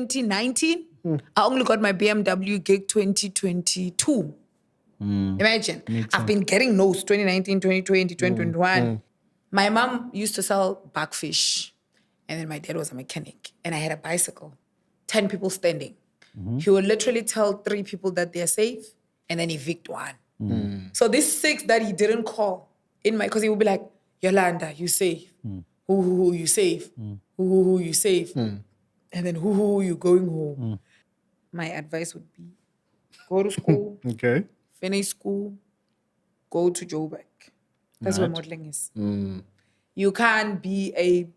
2019. I only got my BMW gig 2022. Imagine. I've been getting no's 2019, 2020, 2021. My mom used to sell backfish. And then my dad was a mechanic. And I had a bicycle. 10 people standing. He would literally tell 3 people that they're safe and then evict 1. So these 6 that he didn't call because he would be like, Yolanda, you safe. Who, you safe. Who, you safe. And then who, you going home. My advice would be, go to school. Okay. Finish school. Go to Joburg. That's what modeling is. You can't be a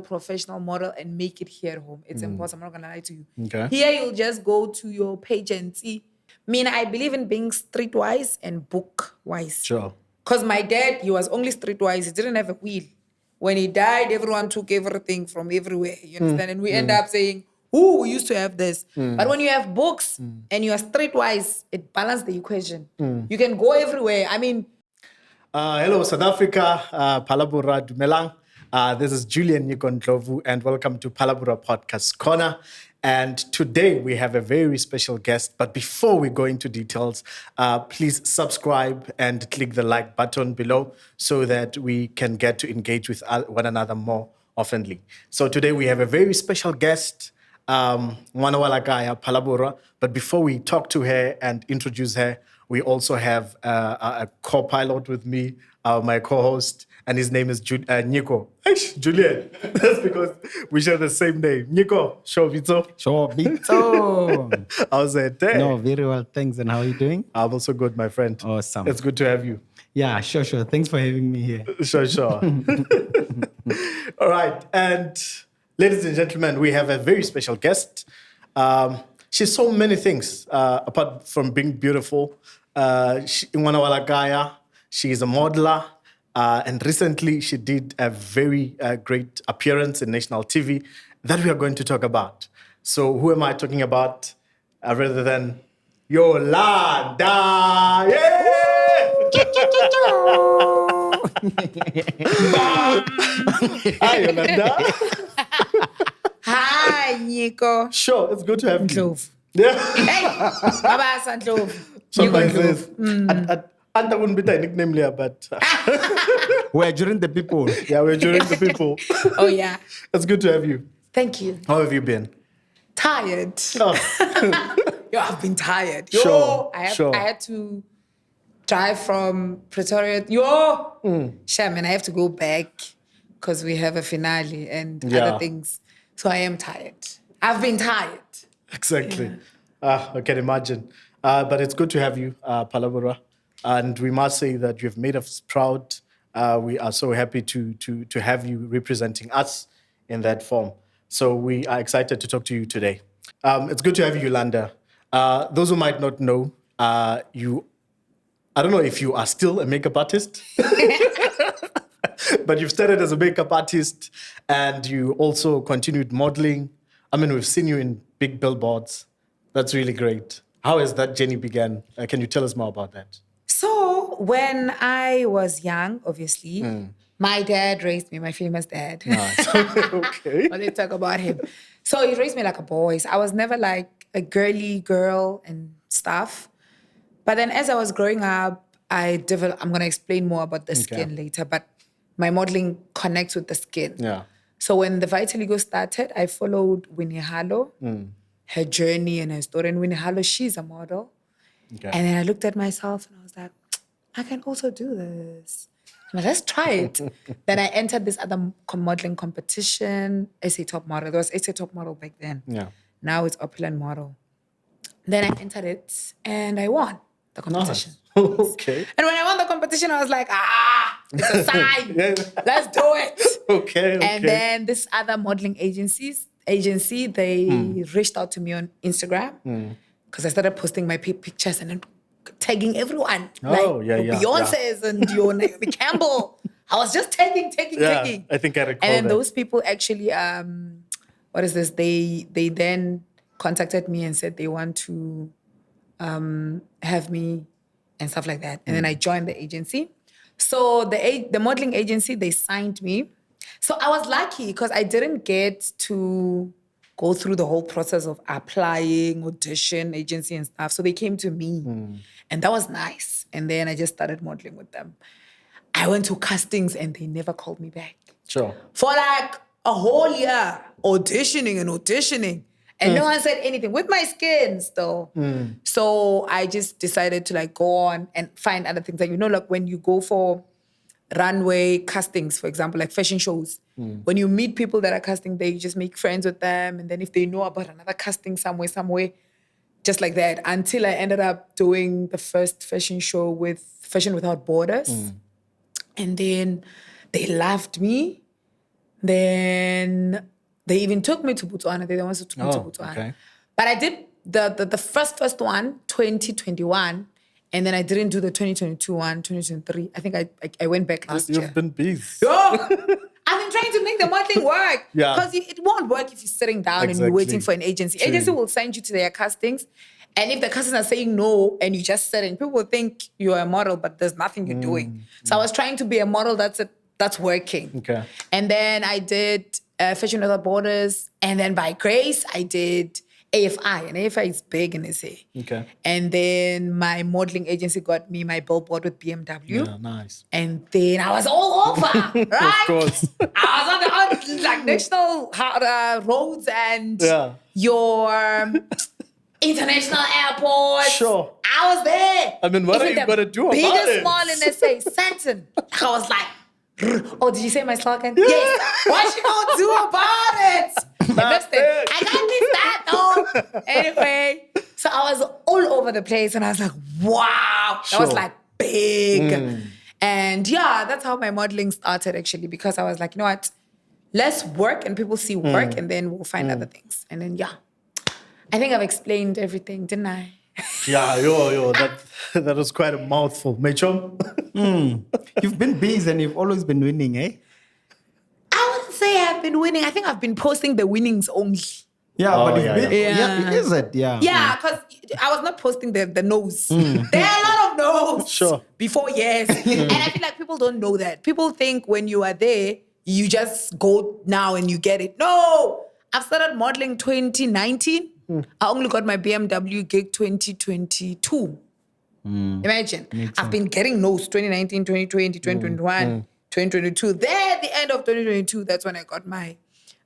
professional model, and make it here at home. It's impossible. I'm not going to lie to you. Okay. Here, you'll just go to your page and see. I believe in being streetwise and book-wise. Sure. Because my dad, he was only streetwise. He didn't have a wheel. When he died, everyone took everything from everywhere. You understand? And we end up saying, we used to have this. But when you have books and you are streetwise, it balances the equation. You can go everywhere. Hello, South Africa. Palabura Dumelang. This is Julian Mukondeleli, and welcome to Palabura Podcast Corner. And today we have a very special guest. But before we go into details, please subscribe and click the like button below so that we can get to engage with one another more oftenly. So today we have a very special guest, Mwanawalagaya Palabura. But before we talk to her and introduce her, we also have a co-pilot with me, my co-host, and his name is Nico. Julian. That's because we share the same name. Nico, Shobito. How's it? No, very well, thanks. And how are you doing? I'm also good, my friend. Awesome. It's good to have you. Yeah, sure. Thanks for having me here. Sure. All right. And ladies and gentlemen, we have a very special guest. She's so many things, apart from being beautiful. She is a modeler. And recently, she did a very great appearance in national TV that we are going to talk about. So who am I talking about rather than Yolanda? Yeah! Hi, Yolanda. Hi, Nico. Sure, it's good to have you. Yeah. Hey, Baba Sandlov. Somebody says, I wouldn't be that nickname there, but... We're during the people. Yeah, we're during the people. Oh, yeah. It's good to have you. Thank you. How have you been? Tired. Oh. Yo, I've been tired. Sure. I had to drive from Pretoria. Shaman, I have to go back because we have a finale and other things. So I am tired. I've been tired. Exactly. Yeah. I can imagine. But it's good to have you, Palabura. And we must say that you've made us proud. We are so happy to have you representing us in that form. So we are excited to talk to you today. It's good to have you, Yolanda. Those who might not know, I don't know if you are still a makeup artist, but you've started as a makeup artist and you also continued modeling. We've seen you in big billboards. That's really great. How has that journey began? Can you tell us more about that? So when I was young, obviously, my dad raised me, my famous dad. Nice. Okay. When they talk about him. So he raised me like a boy. So I was never like a girly girl and stuff. But then as I was growing up, I'm going to explain more about the skin later, but my modeling connects with the skin. Yeah. So when the Vitiligo started, I followed Winnie Harlow, her journey and her story. And Winnie Harlow, she's a model. Okay. And then I looked at myself and I was like, I can also do this. Like, let's try it. Then I entered this other modeling competition, SA Top Model. There was SA Top Model back then. Yeah. Now it's Opulent Model. Then I entered it and I won the competition. Nice. Okay. And when I won the competition, I was like, it's a sign. Let's do it. Okay. And then this other modeling agency, they reached out to me on Instagram because I started posting my pictures and then tagging everyone. Beyonce's and Naomi Campbell. I was just tagging. I think I recall And then that. those people actually, They then contacted me and said they want to have me and stuff like that. And then I joined the agency. So the modeling agency, they signed me. So I was lucky because I didn't get to go through the whole process of applying, audition, agency and stuff. So they came to me and that was nice. And then I just started modeling with them. I went to castings and they never called me back. Sure. For like a whole year, auditioning. And no one said anything with my skin still. So I just decided to like go on and find other things. Like, like when you go for runway castings, for example, like fashion shows, when you meet people that are casting there, you just make friends with them. And then if they know about another casting somewhere, just like that, until I ended up doing the first fashion show with Fashion Without Borders. And then they loved me. Then they even took me to Botswana. They wanted to take me to Botswana. Okay. But I did the first one, 2021, and then I didn't do the 2022 one, 2023. I think I went back last year. You've been busy. Yo, I've been trying to make the modeling work. Yeah. Because it won't work if you're sitting down and you're waiting for an agency. True. Agency will send you to their castings. And if the castings are saying no and you just sit in, people will think you're a model, but there's nothing you're doing. So I was trying to be a model that's working. Okay. And then I did Fashion Without Borders. And then by grace, I did AFI. And AFI is big in SA. Okay. And then my modeling agency got me my billboard with BMW. Yeah, nice. And then I was all over, right? Of course. I was on like national roads and your international airport. Sure. I was there. I mean, what are you going to do about it? Biggest mall in SA, Santon. I was like, oh, did you say my slogan? Yes. What you gonna do about it? I missed it. I got missed that though. Anyway, so I was all over the place and I was like, wow. That was like big. And yeah, that's how my modeling started actually, because I was like, you know what? Let's work and people see work and then we'll find other things. And then, yeah. I think I've explained everything, didn't I? Yeah, that was quite a mouthful. Mechom? You've been busy and you've always been winning, eh? I wouldn't say I've been winning. I think I've been posting the winnings only. Yeah, but you've been... Yeah. Is it? Yeah. Yeah, because I was not posting the no's. There are a lot of no's. Sure. Before yes. And I feel like people don't know that. People think when you are there, you just go now and you get it. No! I've started modeling 2019. I only got my BMW gig 2022. Imagine. I've been getting no's 2019, 2020, 2021, 2022. Then at the end of 2022, that's when I got my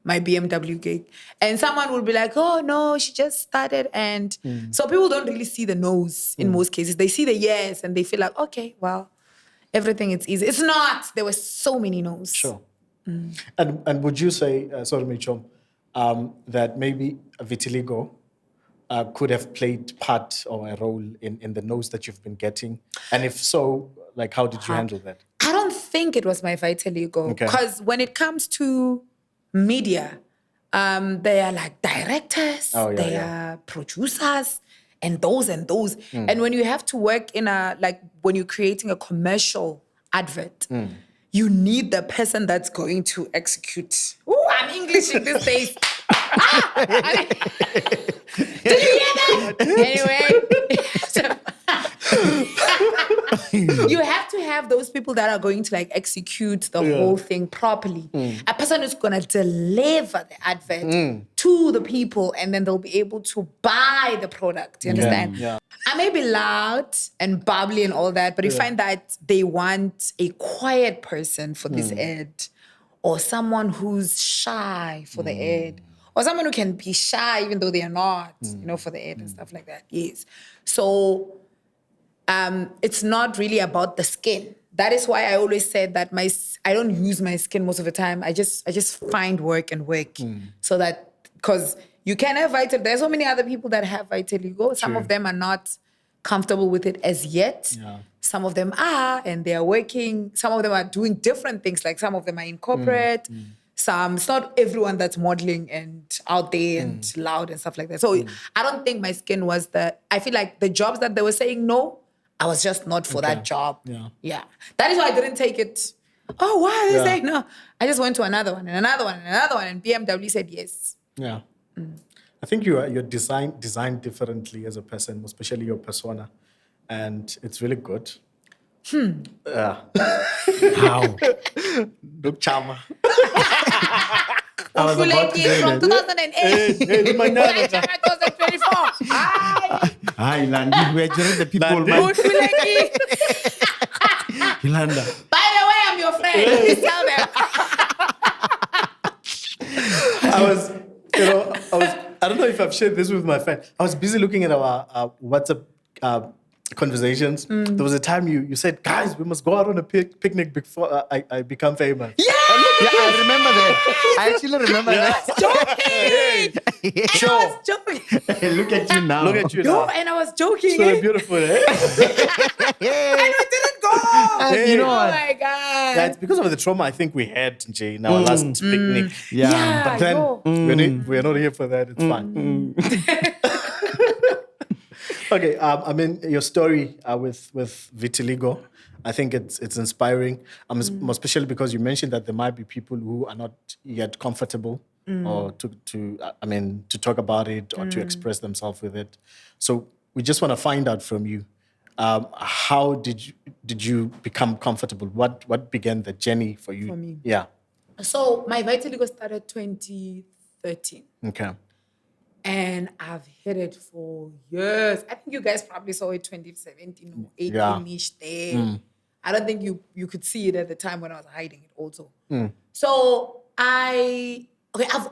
BMW gig. And someone will be like, oh, no, she just started. And so people don't really see the no's in most cases. They see the yes and they feel like, okay, well, everything is easy. It's not. There were so many no's. Sure. And would you say, sorry, Mechom, that maybe Vitiligo could have played part or a role in the no's that you've been getting? And if so, like, how did you handle that? I don't think it was my vitiligo. Okay. Because when it comes to media, they are like directors, they are producers, and those. And when you have to work in when you're creating a commercial advert, you need the person that's going to execute. Ooh, I'm Englishing these days. Did you hear that? Anyway. You have to have those people that are going to like execute the whole thing properly. A person who's going to deliver the advert to the people and then they'll be able to buy the product. You understand? Yeah. I may be loud and bubbly and all that, but you find that they want a quiet person for this ad, or someone who's shy for the ad, or someone who can be shy even though they are not, for the ad and stuff like that. Yes. So it's not really about the skin. That is why I always said that I don't use my skin most of the time. I just find work and work so that, because you can have vitiligo. There's so many other people that have vitiligo. Some of them are not comfortable with it as yet. Yeah. Some of them are, and they are working. Some of them are doing different things. Like some of them are in corporate. Some, it's not everyone that's modeling and out there and loud and stuff like that. So I don't think my skin was I feel like the jobs that they were saying no, I was just not for that job. Yeah. That is why I didn't take it. Oh, why are they saying no? I just went to another one and another one and another one, and BMW said yes. Yeah. I think you're designed differently as a person, especially your persona. And it's really good. How? Look, Chama. I was about to say from that. 2008. Hey, my nana. 2024. Hi. Hi, Yolanda. We are joining the people, Yolanda. man. Utuleki. Yolanda. By the way, I'm your friend. Please tell them. I don't know if I've shared this with my friend. I was busy looking at our WhatsApp conversations. There was a time you said, guys, we must go out on a picnic before I become famous. Yeah. Yeah, I remember that. I actually remember that. Joking. And I was joking. Look at you now. Look at you Yo, now. and I was joking. So beautiful, eh? And we didn't go. You know Oh what? my God. Yeah, it's because of the trauma I think we had, Jay, in our last picnic. Yeah. But then yo. we're not here for that. It's fine. Okay, I mean your story with vitiligo, I think it's inspiring. Especially because you mentioned that there might be people who are not yet comfortable or to talk about it or to express themselves with it. So we just want to find out from you, how did you become comfortable? What began the journey for you? For me. Yeah. So my vitiligo started 2013. Okay. And I've hid it for years. I think you guys probably saw it 2017 or 18-ish there. I don't think you could see it at the time when I was hiding it also. So I've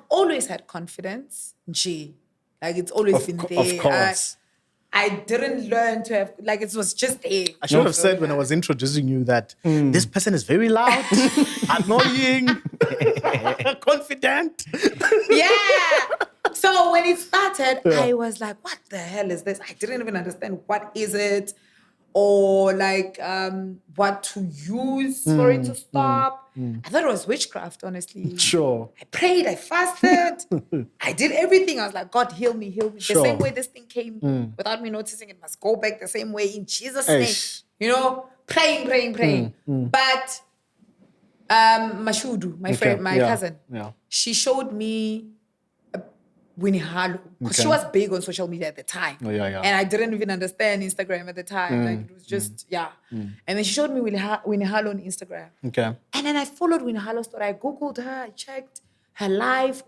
always had confidence, G. Like it's always been there. Of course. I didn't learn to have, like it was just there. I should have said when I was introducing you that this person is very loud, annoying, confident. Yeah. So when it started, I was like, what the hell is this? I didn't even understand what is it or like what to use for it to stop. I thought it was witchcraft, honestly. Sure. I prayed, I fasted, I did everything. I was like, God, heal me, heal me. Sure. The same way this thing came without me noticing, it must go back the same way in Jesus' Eish. name. You know, praying. But Mashudu, my friend, my cousin, she showed me Winnie Harlow, because she was big on social media at the time. Oh, yeah. And I didn't even understand Instagram at the time. Like it was just, And then she showed me Winnie Harlow on Instagram. Okay. And then I followed Winnie Harlow's story. I Googled her, I checked her life,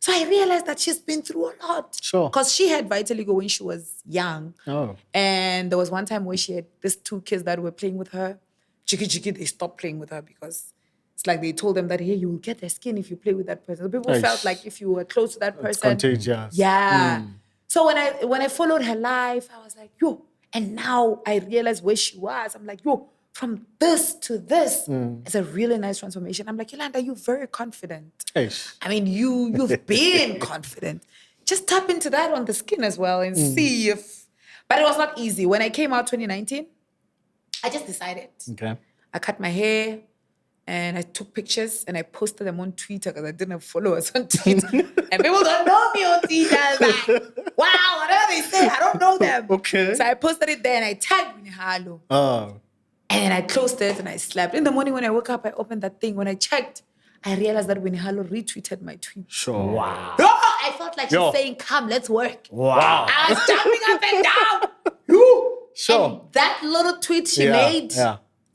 so I realized that she's been through a lot. Sure. Because she had vitiligo when she was young. Oh. And there was one time where she had these two kids that were playing with her. Chiki, they stopped playing with her because it's like they told them that, hey, you will get their skin if you play with that person. So people felt like if you were close to that person. It's contagious. Yeah. So when I followed her life, I was like, yo. And now I realized where she was. I'm like, yo, from this to this, it's a really nice transformation. I'm like, Yolanda, you're very confident. Eish. I mean, you've been confident. Just tap into that on the skin as well and see if... But it was not easy. When I came out 2019, I just decided. Okay. I cut my hair and I took pictures and I posted them on Twitter because I didn't have followers on Twitter. And people don't know me on Twitter. Like, wow, whatever they say, I don't know them. Okay. So I posted it there and I tagged Winnie Harlow. Oh. And I closed it and I slept. In the morning when I woke up, I opened that thing. When I checked, I realized that Winnie Harlow retweeted my tweet. Sure. Wow. Oh, I felt like she's saying, come, let's work. Wow. I was jumping up and down. Sure. And that little tweet she made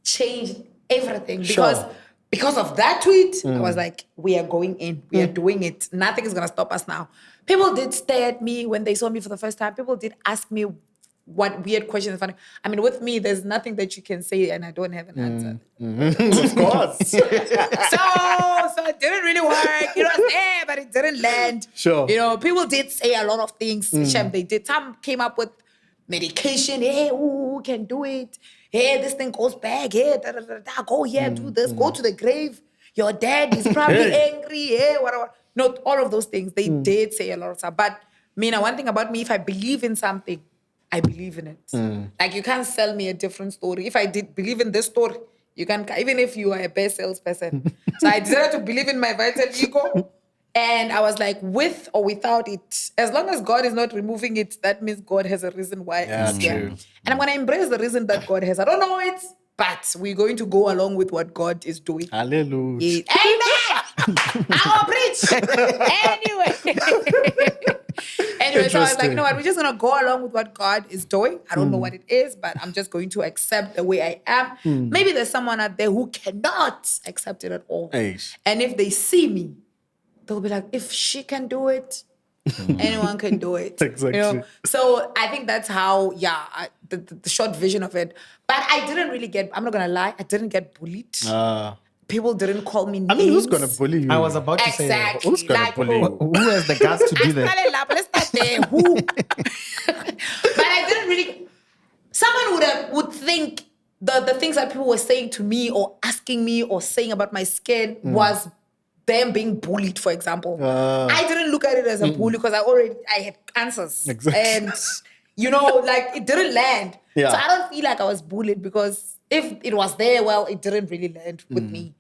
changed everything. Because of that tweet, I was like, we are going in. We are doing it. Nothing is going to stop us now. People did stare at me when they saw me for the first time. People did ask me what weird questions. I mean, with me, there's nothing that you can say and I don't have an answer. Of course. So it didn't really work. It was there, but it didn't land. Sure. You know, people did say a lot of things. Shem, they did. Some came up with medication. Hey, who can do it? Hey, this thing goes back. Hey, go here, do this. Go to the grave. Your dad is probably angry. Hey, whatever. Not all of those things. They did say a lot of stuff. But, Mina, one thing about me, if I believe in something, I believe in it. Like, you can't sell me a different story. If I did believe in this story, you can, even if you are a best salesperson. So I decided to believe in my vitiligo. And I was like, with or without it, as long as God is not removing it, that means God has a reason why it's here. True. And I'm going to embrace the reason that God has. I don't know it, but we're going to go along with what God is doing. Hallelujah. Amen! I will preach! Anyway, so I was like, you know what? We're just going to go along with what God is doing. I don't know what it is, but I'm just going to accept the way I am. Maybe there's someone out there who cannot accept it at all. Eish. And if they see me, they'll be like, if she can do it, anyone can do it. Exactly. You know? So I think that's how, the short vision of it. But I didn't really I'm not going to lie, I didn't get bullied. People didn't call me names. I mean, who's going to bully you? I was about to say that. Exactly. Who's gonna bully you? Who has the guts to do that? Let's start there. Who? But I didn't really. Someone would think the things that people were saying to me or asking me or saying about my skin was them being bullied, for example. I didn't look at it as a bully because I had answers. Exactly. And, like it didn't land. Yeah. So I don't feel like I was bullied because if it was there, well, it didn't really land with me.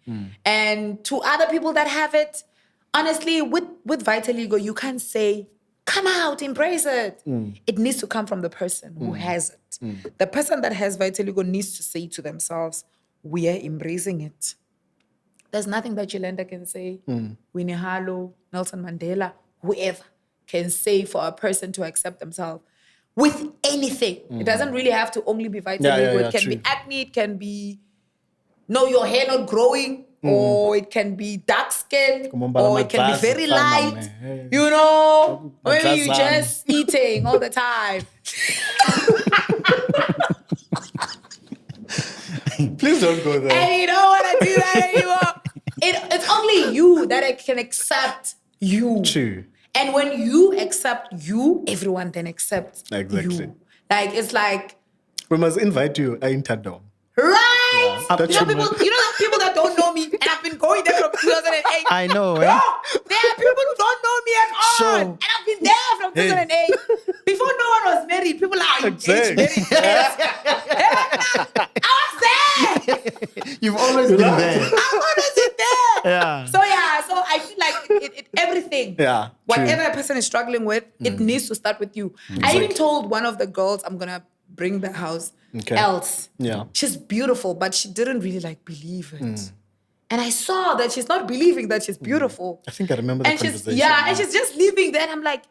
And to other people that have it, honestly, with vitiligo, you can't say, come out, embrace it. It needs to come from the person who has it. The person that has vitiligo needs to say to themselves, we are embracing it. There's nothing that Yolanda can say, Winnie Harlow, Nelson Mandela, whoever can say for a person to accept themselves with anything. It doesn't really have to only be vitiligo. It can be acne, it can be your hair not growing, or it can be dark skin, or it can be very light, or maybe you just eating all the time. Please don't go there. And you don't want to do that anymore. It's only you that can accept you. True. And when you accept you, everyone then accepts Exactly. you. Like, it's like... We must invite you into Dome. Right? Yeah, people that don't know me, and I've been going there from 2008. I know, Bro, there are people who don't know me at all. Sure. And I've been there from 2008. Before no one was married, people are engaged, married. I was there. You've always been there. I've always been there. Yeah. So I feel like everything, Yeah, whatever a person is struggling with, it needs to start with you. I even told one of the girls I'm gonna bring the house else. Yeah. She's beautiful, but she didn't really believe it. And I saw that she's not believing that she's beautiful. I think I remember the conversation. And she's just leaving there. And I'm like,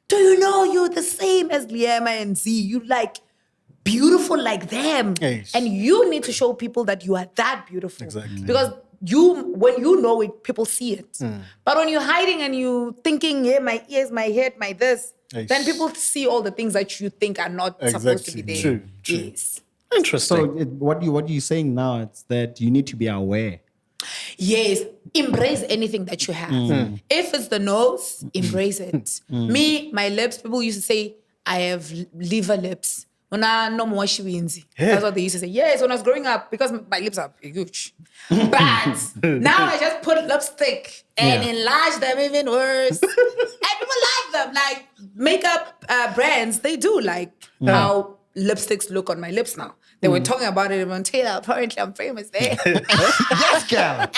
do you know you're the same as Liema and Z? You beautiful like them. Yes. And you need to show people that you are that beautiful. Exactly. Because when you know it, people see it. But when you're hiding and you thinking, my ears, my head, my this, Yes. then people see all the things that you think are not supposed to be there. True. Yes. Interesting. So what you're saying now is that you need to be aware. Yes, embrace anything that you have. If it's the nose, embrace it. Me, my lips, people used to say, I have liver lips. No more shiwinzi. That's what they used to say. Yes, when I was growing up, because my lips are huge. But now I just put lipstick and enlarge them even worse. And people like them. Like makeup brands, they do like how lipsticks look on my lips now. They were talking about it in Taylor. Apparently, I'm famous there. Yes, girl.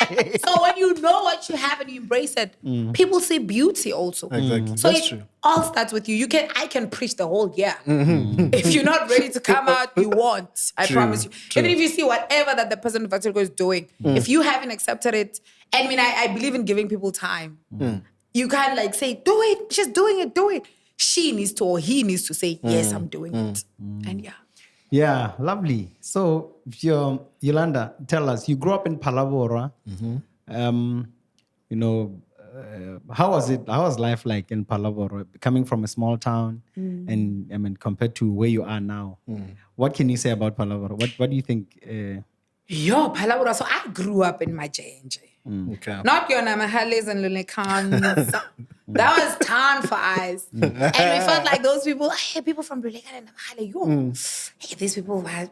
Anyway, so when you know what you have and you embrace it, people see beauty also. Exactly. So That's it true. all starts with you. I can preach the whole year. If you're not ready to come out, you won't. I promise you. Even if you see whatever that the person with Vitiligo is doing, if you haven't accepted it, I believe in giving people time. You can't say, do it. She's doing it. Do it. She needs to, or he needs to say, yes, I'm doing it. And yeah. Yeah, lovely. So, Yolanda, tell us, you grew up in Palabora. How was it? How was life like in Palabora, coming from a small town, and compared to where you are now? What can you say about Palabora? What do you think? Palabora. So I grew up in Majenje. Okay. Not your Namahales and Lulekans. That was town for us. And we felt like those people, hey, people from Luleka and Namahale, hey, these people were,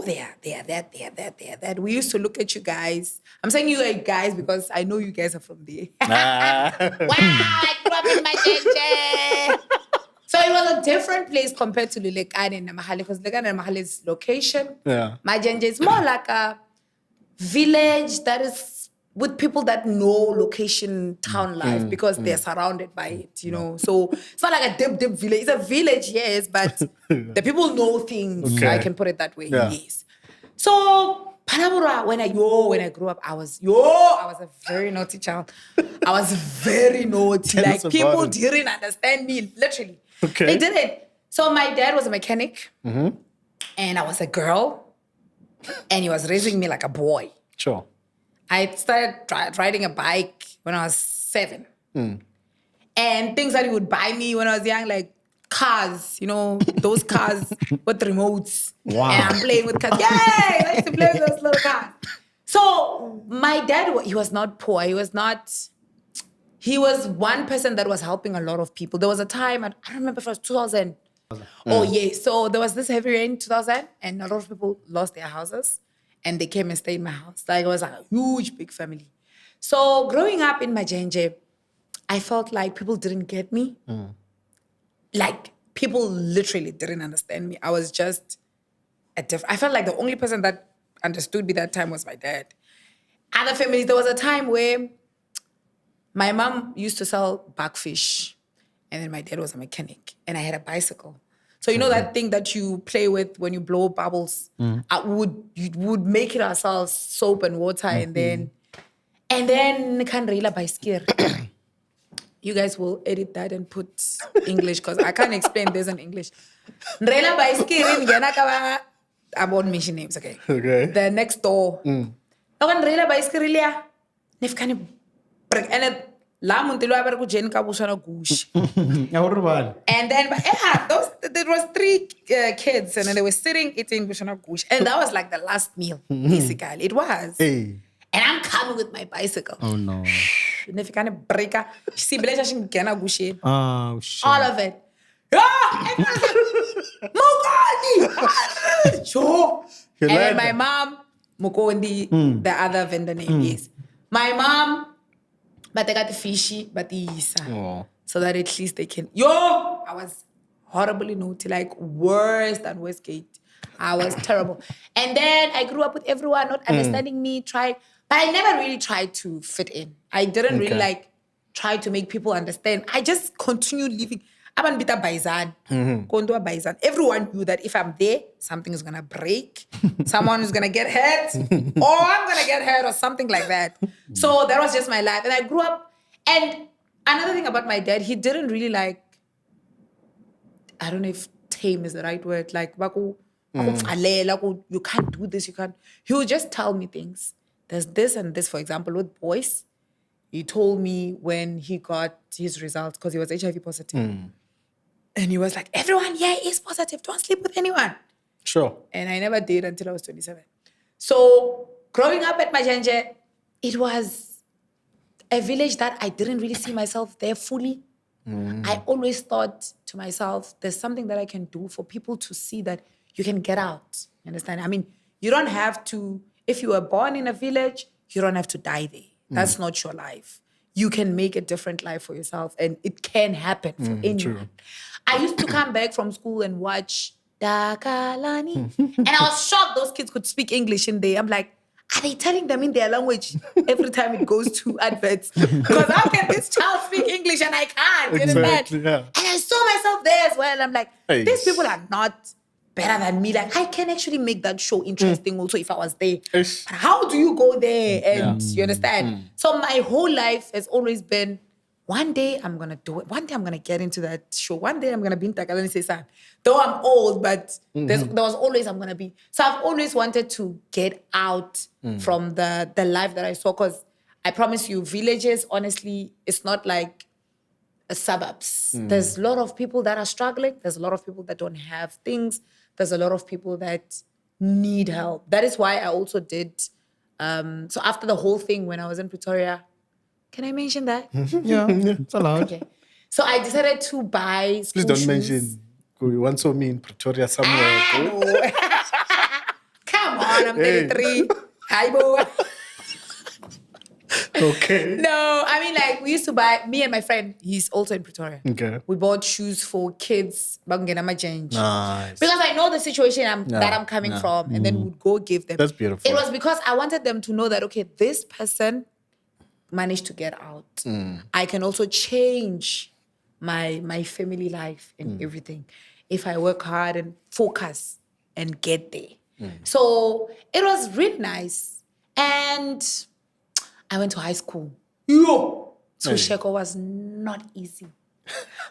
they are that. We used to look at you guys. I'm saying you guys because I know you guys are from there. Wow, I grew up in Majenje. So it was a different place compared to Lulekane and Namahale, because Lulekane and Namahale's location. Yeah. Majenje is more like a village that is with people that know location town life because they're surrounded by it, So it's not like a dip village. It's a village, yes, but the people know things. Okay. I can put it that way, Yeah. yes. So Palabora, when I grew up, I was a very naughty child. I was very naughty. Tell us Like people about it. didn't understand me, literally. Okay. They didn't. So my dad was a mechanic, and I was a girl, and he was raising me like a boy. Sure. I started riding a bike when I was 7. And things that he would buy me when I was young, like cars, those cars with remotes. Wow. And I'm playing with cars. Yay! I used to play with those little cars. So my dad, he was not poor. He was one person that was helping a lot of people. There was a time, I don't remember if it was 2000. Oh, yeah. So there was this heavy rain in 2000 and a lot of people lost their houses and they came and stayed in my house. Like it was a huge, big family. So growing up in Majenje, I felt like people didn't get me. Like people literally didn't understand me. I was just I felt like the only person that understood me that time was my dad. Other families, there was a time where my mom used to sell backfish and then my dad was a mechanic and I had a bicycle. So you know that thing that you play with when you blow bubbles? You would make it ourselves, soap and water, and then can rail a bicycle. You guys will edit that and put English because I can't explain this in English. Rail a bicycle, I won't mention names, okay? Okay. The next door. When rail a bicycle, nef kind of break and it. La muntilo abar ku jen ka busana gush. And then there was 3 kids and then they were sitting eating busana gush. And that was like the last meal, basically. It was. Hey. And I'm coming with my bicycle. Oh no. And if you kind of break up, see gush. Oh shit. All of it. Mukondi! Sure. And then my mom, Mukondi, the other vendor name is. My mom, but they got the fishy, but the isa. So that at least they can. I was horribly naughty, like worse than Westgate. I was terrible. And then I grew up with everyone not understanding me, but I never really tried to fit in. I didn't really try to make people understand. I just continued living. I'm bita baizan. Everyone knew that if I'm there, something is gonna break, someone is gonna get hurt, or I'm gonna get hurt, or something like that. So that was just my life. And I grew up. And another thing about my dad, he didn't really I don't know if tame is the right word, you can't do this, you can't. He would just tell me things. There's this and this, for example, with boys. He told me when he got his results, because he was HIV positive. And he was like, everyone here is positive. Don't sleep with anyone. Sure. And I never did until I was 27. So growing up at Majenje, it was a village that I didn't really see myself there fully. I always thought to myself, there's something that I can do for people to see that you can get out. You understand? I mean, you don't have to, if you were born in a village, you don't have to die there. That's not your life. You can make a different life for yourself and it can happen for anyone. True. I used to come back from school and watch Dakalani. And I was shocked those kids could speak English in there. I'm like, are they telling them in their language every time it goes to adverts? Because how can this child speak English and I can't? You understand? Yeah. And I saw myself there as well. I'm like, these people are not better than me. Like, I can actually make that show interesting also if I was there. But how do you go there? And you understand? So my whole life has always been, one day I'm going to do it. One day I'm going to get into that show. One day I'm going to be in Takalani Sesan. Though I'm old, but there was always I'm going to be. So I've always wanted to get out from the life that I saw. Because I promise you, villages, honestly, it's not like suburbs. There's a lot of people that are struggling. There's a lot of people that don't have things. There's a lot of people that need help. That is why I also did. So after the whole thing, when I was in Pretoria, can I mention that? Yeah, it's allowed. Okay. So I decided to buy school Please don't shoes. mention. We once saw me in Pretoria somewhere. No. Come on, I'm 33. Hi, boy. Okay. No, I mean, like, we used to buy, me and my friend, he's also in Pretoria. Okay. We bought shoes for kids. Nice. Because I know the situation that I'm coming from, and then we'd go give them. That's beautiful. It was because I wanted them to know that, okay, this person managed to get out. I can also change my family life and everything if I work hard and focus and get there. So it was really nice. And I went to high school. So Sheko was not easy.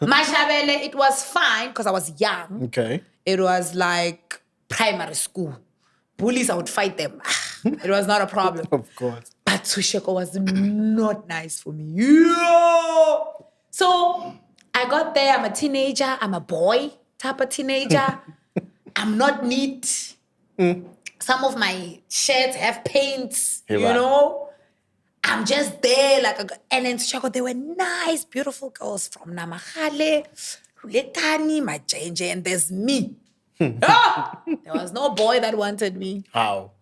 Mashabele, it was fine because I was young. Okay. It was like primary school. Bullies, I would fight them. It was not a problem. Of course. But Tusheko was not nice for me. Yeah. So I got there. I'm a teenager. I'm a boy type of teenager. I'm not neat. Some of my shirts have paints, Hey, you man. know. I'm just there and then Tusheko, they were nice, beautiful girls from Namahale, Ruletani, Majenje, and there's me. There was no boy that wanted me. How?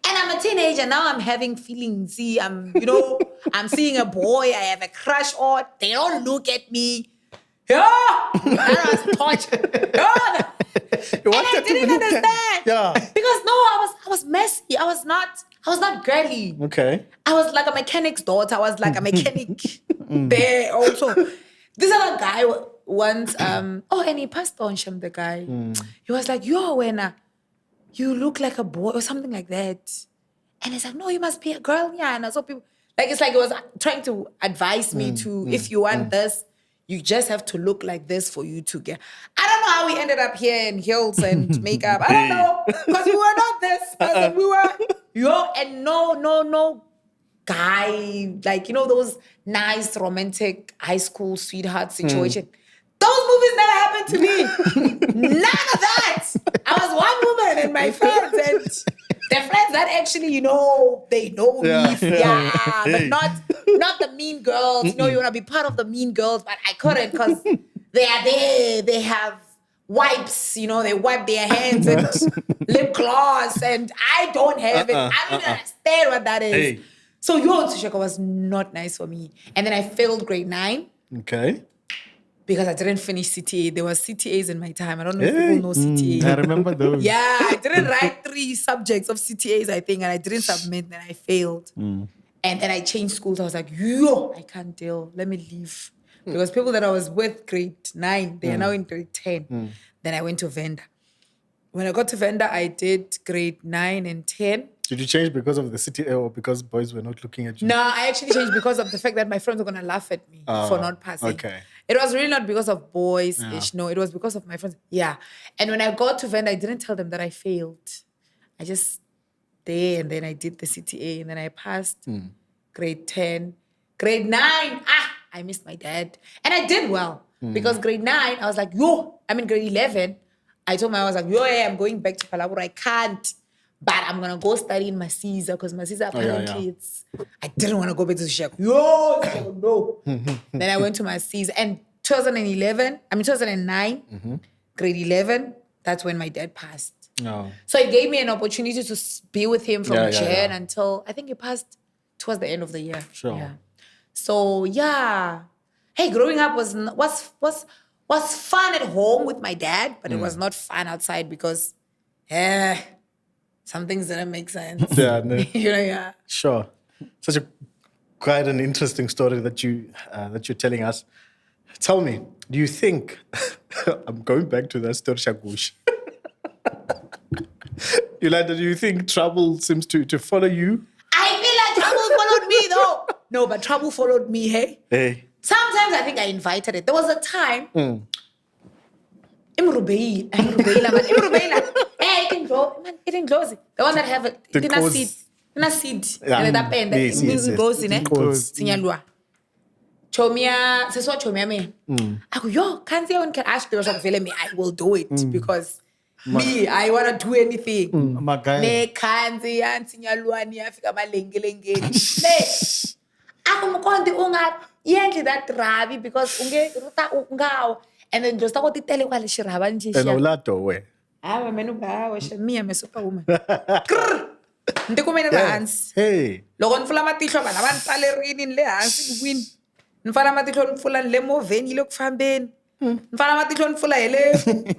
And I'm a teenager now. I'm having feelings. See, I'm seeing a boy I have a crush on. They don't look at me. Yeah, that was torture. Yeah. And I didn't understand. Yeah. Because no, I was messy. I was not girly. Okay. I was like a mechanic's daughter. I was like a mechanic there also. This other guy once, and he passed on Shem, the guy. He was like, yo, Wena, you look like a boy or something like that. And he's like, no, you must be a girl. Yeah. And I saw people, it's like he was trying to advise me to, if you want this, you just have to look like this for you to get. I don't know how we ended up here in heels and makeup. I don't know. Because we were not this person. We were, and no guy, those nice romantic high school sweetheart situation. Those movies never happened to me. None of that. I was one woman and my friends, and the friends that actually, they know me, but not the mean girls. You want to be part of the mean girls, but I couldn't because they are there. They have wipes, they wipe their hands and lip gloss, and I don't have it. I don't understand what that is. Hey. So Tusheko was not nice for me. And then I failed grade 9. Okay. Because I didn't finish CTA. There was CTAs in my time. I don't know if people know CTA. I remember those. Yeah, I didn't write 3 subjects of CTAs, I think, and I didn't submit, and I failed. And then I changed schools. I was like, I can't deal. Let me leave. Because people that I was with grade 9, they are now in grade 10. Then I went to Venda. When I got to Venda, I did grade 9 and 10. Did you change because of the CTA or because boys were not looking at you? No, I actually changed because of the fact that my friends were going to laugh at me for not passing. Okay. It was really not because of boys-ish. No, it was because of my friends. Yeah. And when I got to Venda, I didn't tell them that I failed. I just there, and then I did the CTA, and then I passed grade 10. Grade 9, I missed my dad. And I did well. Because grade 9, I was like, grade 11, I told I was like, I'm going back to Palabura. I can't. But I'm going to go study in Masiza because Masiza apparently I didn't want to go back to Shek. No. Then I went to Masiza. And 2009, grade 11, that's when my dad passed. No. So it gave me an opportunity to be with him from Jan until I think he passed towards the end of the year. Sure. Yeah. So hey, growing up was fun at home with my dad, but it was not fun outside because some things didn't make sense. Yeah, no. Sure. Such quite an interesting story that you're telling us. Tell me, do you think I'm going back to that story, Shagush. Yolanda, do you think trouble seems to follow you? I feel like trouble followed me though. No, but trouble followed me, hey? Hey. Sometimes I think I invited it. There was a time. Imrubeila. Hey, it didn't close it. The one that have it. It didn't seed. Yeah. And that pen. Yes. Sinyalwa. Chomia, seswa chomia me. I go, can't say one can ask the rest me. I will do it because me, I want to do anything. Me can't say and sinyalwa ni afika malenge. Ako mukonde unga yendli that rabi because unge ruta ungaw and then just ako titele kwa le shiraba nje And olato we. Ah, menu ba wa me I'm a superwoman. Ndikumene hansi. Hey. Loko nifula matihlo bana banipalerini le hansi win. Nifana matihlo nifula le moveni le kufambeni. Nifana matihlo nifula hele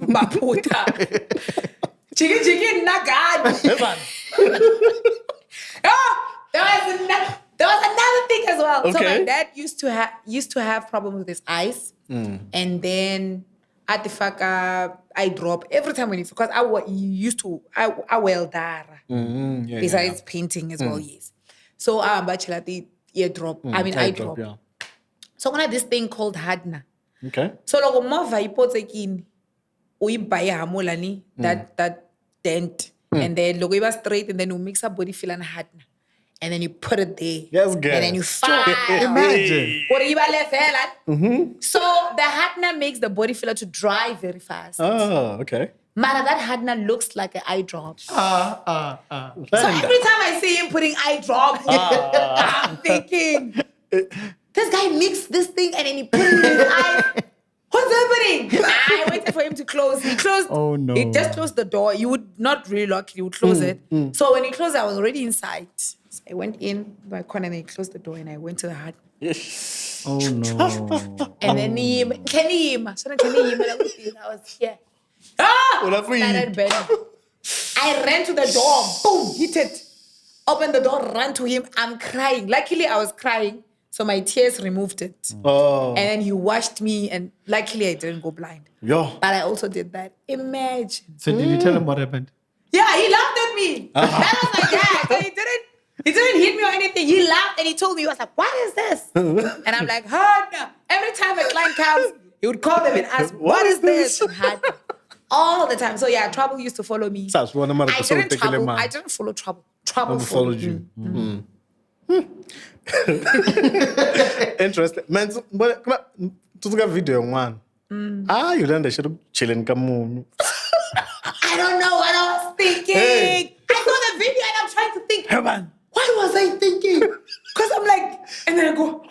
maputa. Jiki nagadi. There was another thing as well. Okay. So my dad used to have problems with his eyes, and then at the fact I drop every time when because I well dara. Besides painting as well, yes. So bachelor the ear drop. I drop. Yeah. So I had this thing called Hadna. Okay. So logo mova ipotekin uyibaya hamolani that dent, and then logo iba straight, and then we mix up body fill and Hadna. and then you put it there. Yes, And girl. then you file. Imagine. So the hardener makes the body filler to dry very fast. Oh, okay. Mara, that hardener looks like an eye drop. So Yolanda. every time I see him putting eye drop, I'm thinking, this guy mixed this thing and then he put it in his eye. What's happening? I waited for him to close. He closed. Oh, no. He just closed the door. You would not really lock it. You would close it. So when he closed, I was already inside. So I went in my corner and he closed the door and I went to the hut. Oh no. And then I was here. Started burning. I ran to the door. Boom, hit it. Opened the door, ran to him. I'm crying. Luckily, I was crying. So my tears removed it. Oh. And then he washed me, and luckily I didn't go blind. Yo. But I also did that. Imagine. So did you tell him what happened? Yeah, he laughed at me. That was my dad. So he didn't hit me or anything. He laughed and he told me, he was like, what is this? And I'm like, Hardener. Every time a client comes, he would call them and ask, what is this? And Hardener. All the time. So yeah, trouble used to follow me. I didn't follow trouble. Trouble followed you. Interesting. Man, to the video one. Yolanda should have chilling kamu. I don't know what I was thinking. Hey. I saw the video and I'm trying to think. Hey, man. What was I thinking? Because I'm like, and then I go.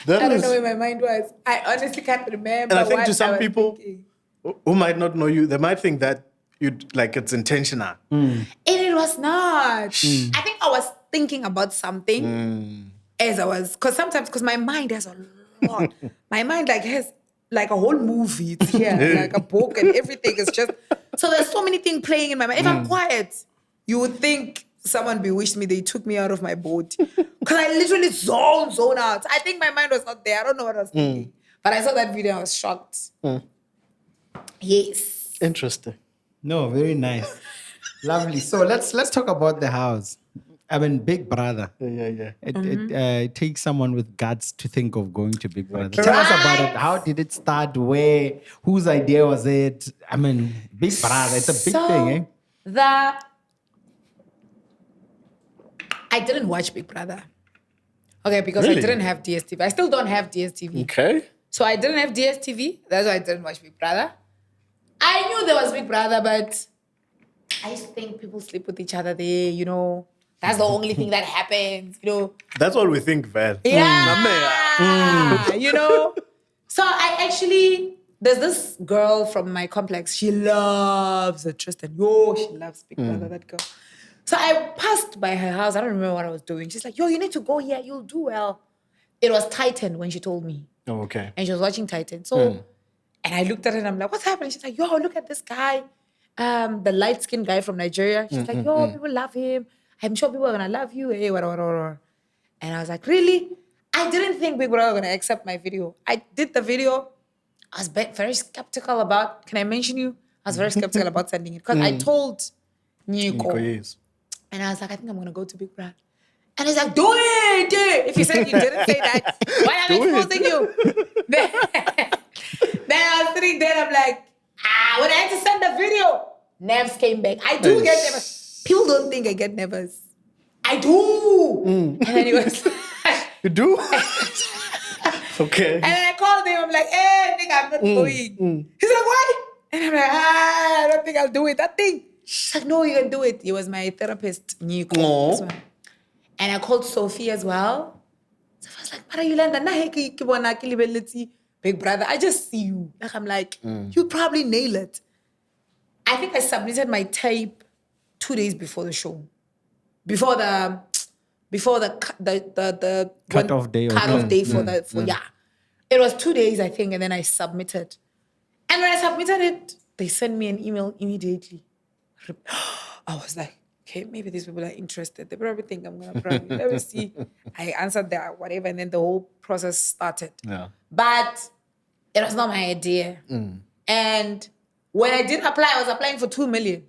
I don't know where my mind was. I honestly can't remember. And I think what to some was people thinking. who might not know you, they might think that it's intentional. And it was not. I think I was thinking about something as I was, because my mind has a lot. My mind has like a whole movie. It's here, like a book and everything is just, so there's so many things playing in my mind. If I'm quiet, you would think someone bewitched me. They took me out of my boat. Because I literally zone out. I think my mind was not there. I don't know what I was thinking. But I saw that video and I was shocked. Yes. Interesting. No, very nice. Lovely. So let's talk about the house. I mean, Big Brother. Yeah. It takes someone with guts to think of going to Big Brother. Tell us about it. How did it start? Where? Whose idea was it? I mean, Big Brother. It's a big thing, eh? I didn't watch Big Brother. Okay, because Really? I didn't have DSTV. I still don't have DSTV. Okay. So I didn't have DSTV. That's why I didn't watch Big Brother. I knew there was Big Brother, but I used to think people sleep with each other there, That's the only thing that happens, That's all we think, Val. Yeah. So I actually, there's this girl from my complex. She loves Tristan. She loves Big Brother, that girl. So I passed by her house. I don't remember what I was doing. She's like, you need to go here. You'll do well. It was Titan when she told me. Oh, okay. And she was watching Titan. So, and I looked at her and I'm like, what's happening? She's like, look at this guy. The light-skinned guy from Nigeria. She's like, people love him. I'm sure people are going to love you. Hey, whatever. And I was like, really? I didn't think Big Brother were going to accept my video. I did the video. I was very skeptical about, can I mention you? I was very skeptical about sending it. Because I told Nico. Yes. And I was like, I think I'm going to go to Big Brother. And he's like, do it. If you said you didn't say that, why am I exposing you? Then I was sitting there and I'm like, when I had to send the video, nerves came back. I do get nervous. People don't think I get nervous. I do. And then he was like, You do? Okay. And then I called him. I'm like, hey, nigga, I'm not going. He's like, why? And I'm like, I don't think I'll do it. That thing. She's like, no, you can do it. He was my therapist, Nico. And I called Sophie as well. So I was like, Mara Yolanda, Big Brother, I just see you. Like, I'm like, you'll probably nail it. I think I submitted my tape 2 days before the show. Before the Cut-off day. Cut-off day for It was 2 days, I think, and then I submitted. And when I submitted it, they sent me an email immediately. I was like, okay, maybe these people are interested. They probably think I'm gonna let me see. I answered that, whatever, and then the whole process started. Yeah. But it was not my idea. And when I did apply, I was applying for 2 million.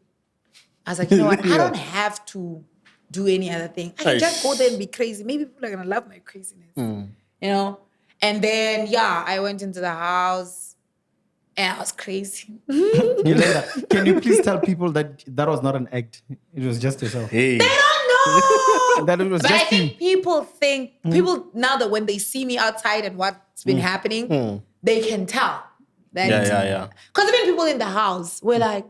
I was like, you know what? I don't have to do any other thing. I can just go there and be crazy. Maybe people are gonna love my craziness. And then I went into the house. And I was crazy. Yolanda, can you please tell people that that was not an act? It was just yourself. Hey. They don't know. That it was But I just you. think people now that when they see me outside and what's been happening, they can tell. Yeah. Because even people in the house were like,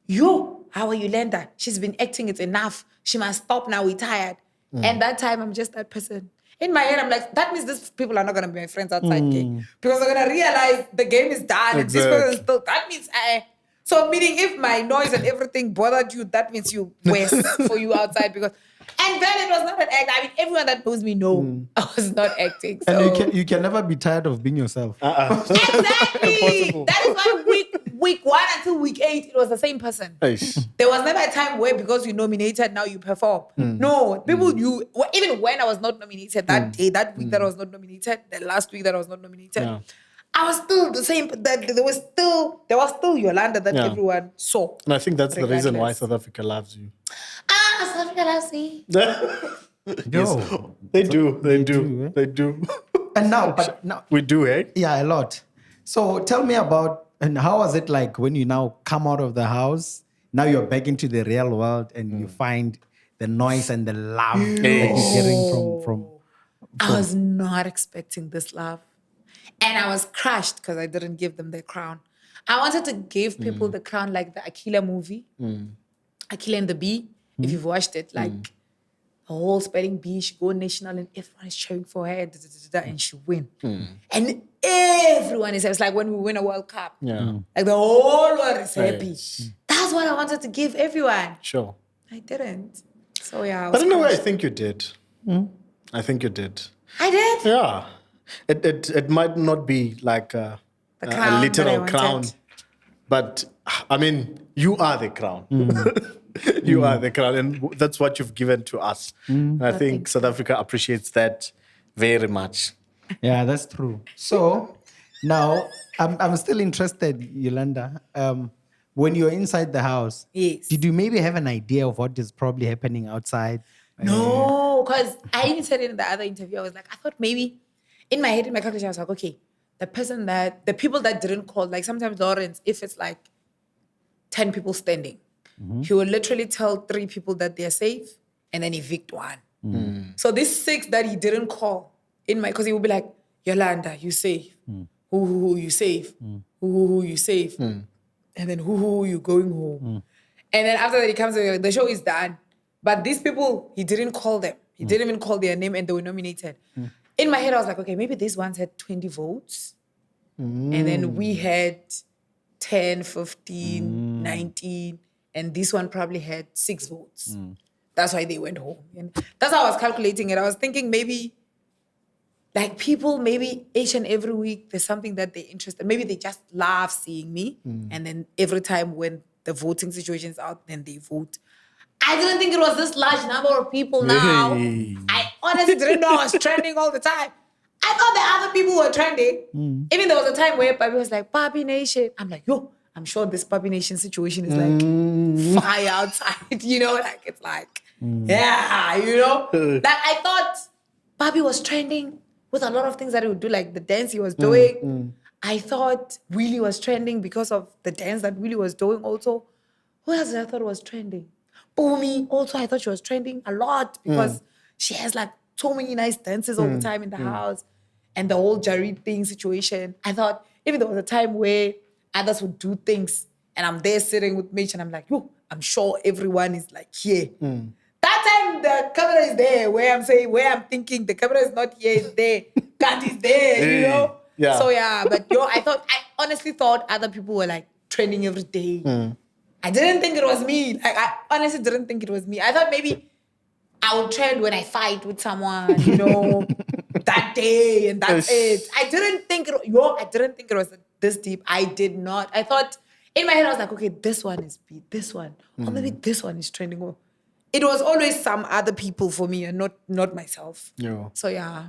yo, how are Yolanda? She's been acting, it's enough. She must stop now, we're tired. And that time, I'm just that person. In my head, I'm like, that means these people are not going to be my friends outside game. Because they're going to realize the game is done. And this person is still, that means so meaning if my noise and everything bothered you, that means you worse for you outside because, and then it was not an act. I mean, everyone that knows me know I was not acting. So. And you can never be tired of being yourself. Exactly. That is why week 1 until week 8, it was the same person. There was never a time where because you nominated, now you perform. No, people even when I was not nominated that day, that week that I was not nominated, the last week that I was not nominated, I was still the same. There was still Yolanda that everyone saw. And I think that's the reason why South Africa loves you. South Africa loves me. No. They do. And now, we do, eh? Yeah, a lot. So tell me about, and how was it like when you now come out of the house? Now you're back into the real world and you find the noise and the love that you're getting from. I was not expecting this love. And I was crushed because I didn't give them their crown. I wanted to give people the crown like the Akila movie. Akila and the Bee. If you've watched it, like the whole spelling bee, she go national and everyone is cheering for her, and she win. And everyone is, it's like when we win a World Cup. Like the whole world is happy. That's what I wanted to give everyone. Sure. I didn't. So yeah. But in a way, I think you did. I think you did. I did? Yeah. It might not be like a literal crown, but I mean, you are the crown. You are the crown, and that's what you've given to us. And I think South Africa appreciates that very much. Yeah, that's true. So now I'm still interested, Yolanda. When you're inside the house, did you maybe have an idea of what is probably happening outside? No, because I even said it in the other interview. I was like, I thought maybe in my head, in my calculation, I was like, okay, the people that didn't call, like sometimes Lawrence, if it's like 10 people standing, he will literally tell 3 people that they're safe and then evict 1. So these 6 that he didn't call because he would be like, Yolanda, you safe. Who, you safe. Who, you safe. And then who, you going home. And then after that, he comes and the show is done. But these people, he didn't call them. He didn't even call their name and they were nominated. In my head, I was like, okay, maybe these ones had 20 votes. And then we had 10, 15, 19. And this one probably had 6 votes. That's why they went home. And that's how I was calculating it. I was thinking maybe, like people, maybe each and every week, there's something that they're interested. Maybe they just love seeing me. And then every time when the voting situation is out, then they vote. I didn't think it was this large number of people now. I honestly didn't know I was trending all the time. I thought the other people were trending. Even there was a time where Papi was like, Papi Nation. I'm like, yo, I'm sure this Papi Nation situation is like fire outside. You know, like it's like, yeah, you know. Like I thought Papi was trending with a lot of things that he would do, like the dance he was doing. I thought Willie was trending because of the dance that Willie was doing also. Who else did I thought was trending? Boomy, also I thought she was trending a lot because she has like so many nice dances all the time in the house. And the whole Jareed thing situation. I thought even there was a time where others would do things and I'm there sitting with Mitch and I'm like, yo, I'm sure everyone is like here. That time the camera is there where I'm thinking the camera is not here, it's there. God is there, you know? Yeah. So yeah, but I honestly thought other people were like trending every day. I didn't think it was me. Like I honestly didn't think it was me. I thought maybe I would trend when I fight with someone, you know, that day and that's it. I didn't think it was this deep. I did not. I thought in my head I was like, okay, this one is beat, this one. Or maybe this one is trending. It was always some other people for me and not myself. Yeah. So yeah.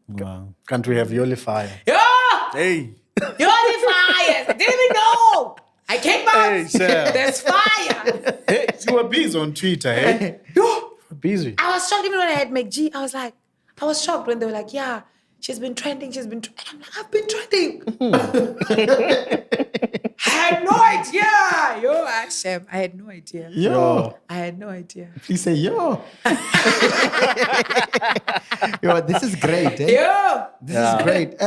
Wow. Can't we have Yolifire? Yeah! Hey. Yolifire! I didn't even know! I came out. Hey, sir. There's fire. Hey, you were busy on Twitter, hey? Yo, Busy. I was shocked even when I had McG. I was shocked when they were like, yeah, she's been trending. And I'm like, I've been trending. Shem, I had no idea. Yo. I had no idea. Please say yo. Yo, this is great. Eh? Yo! This is great.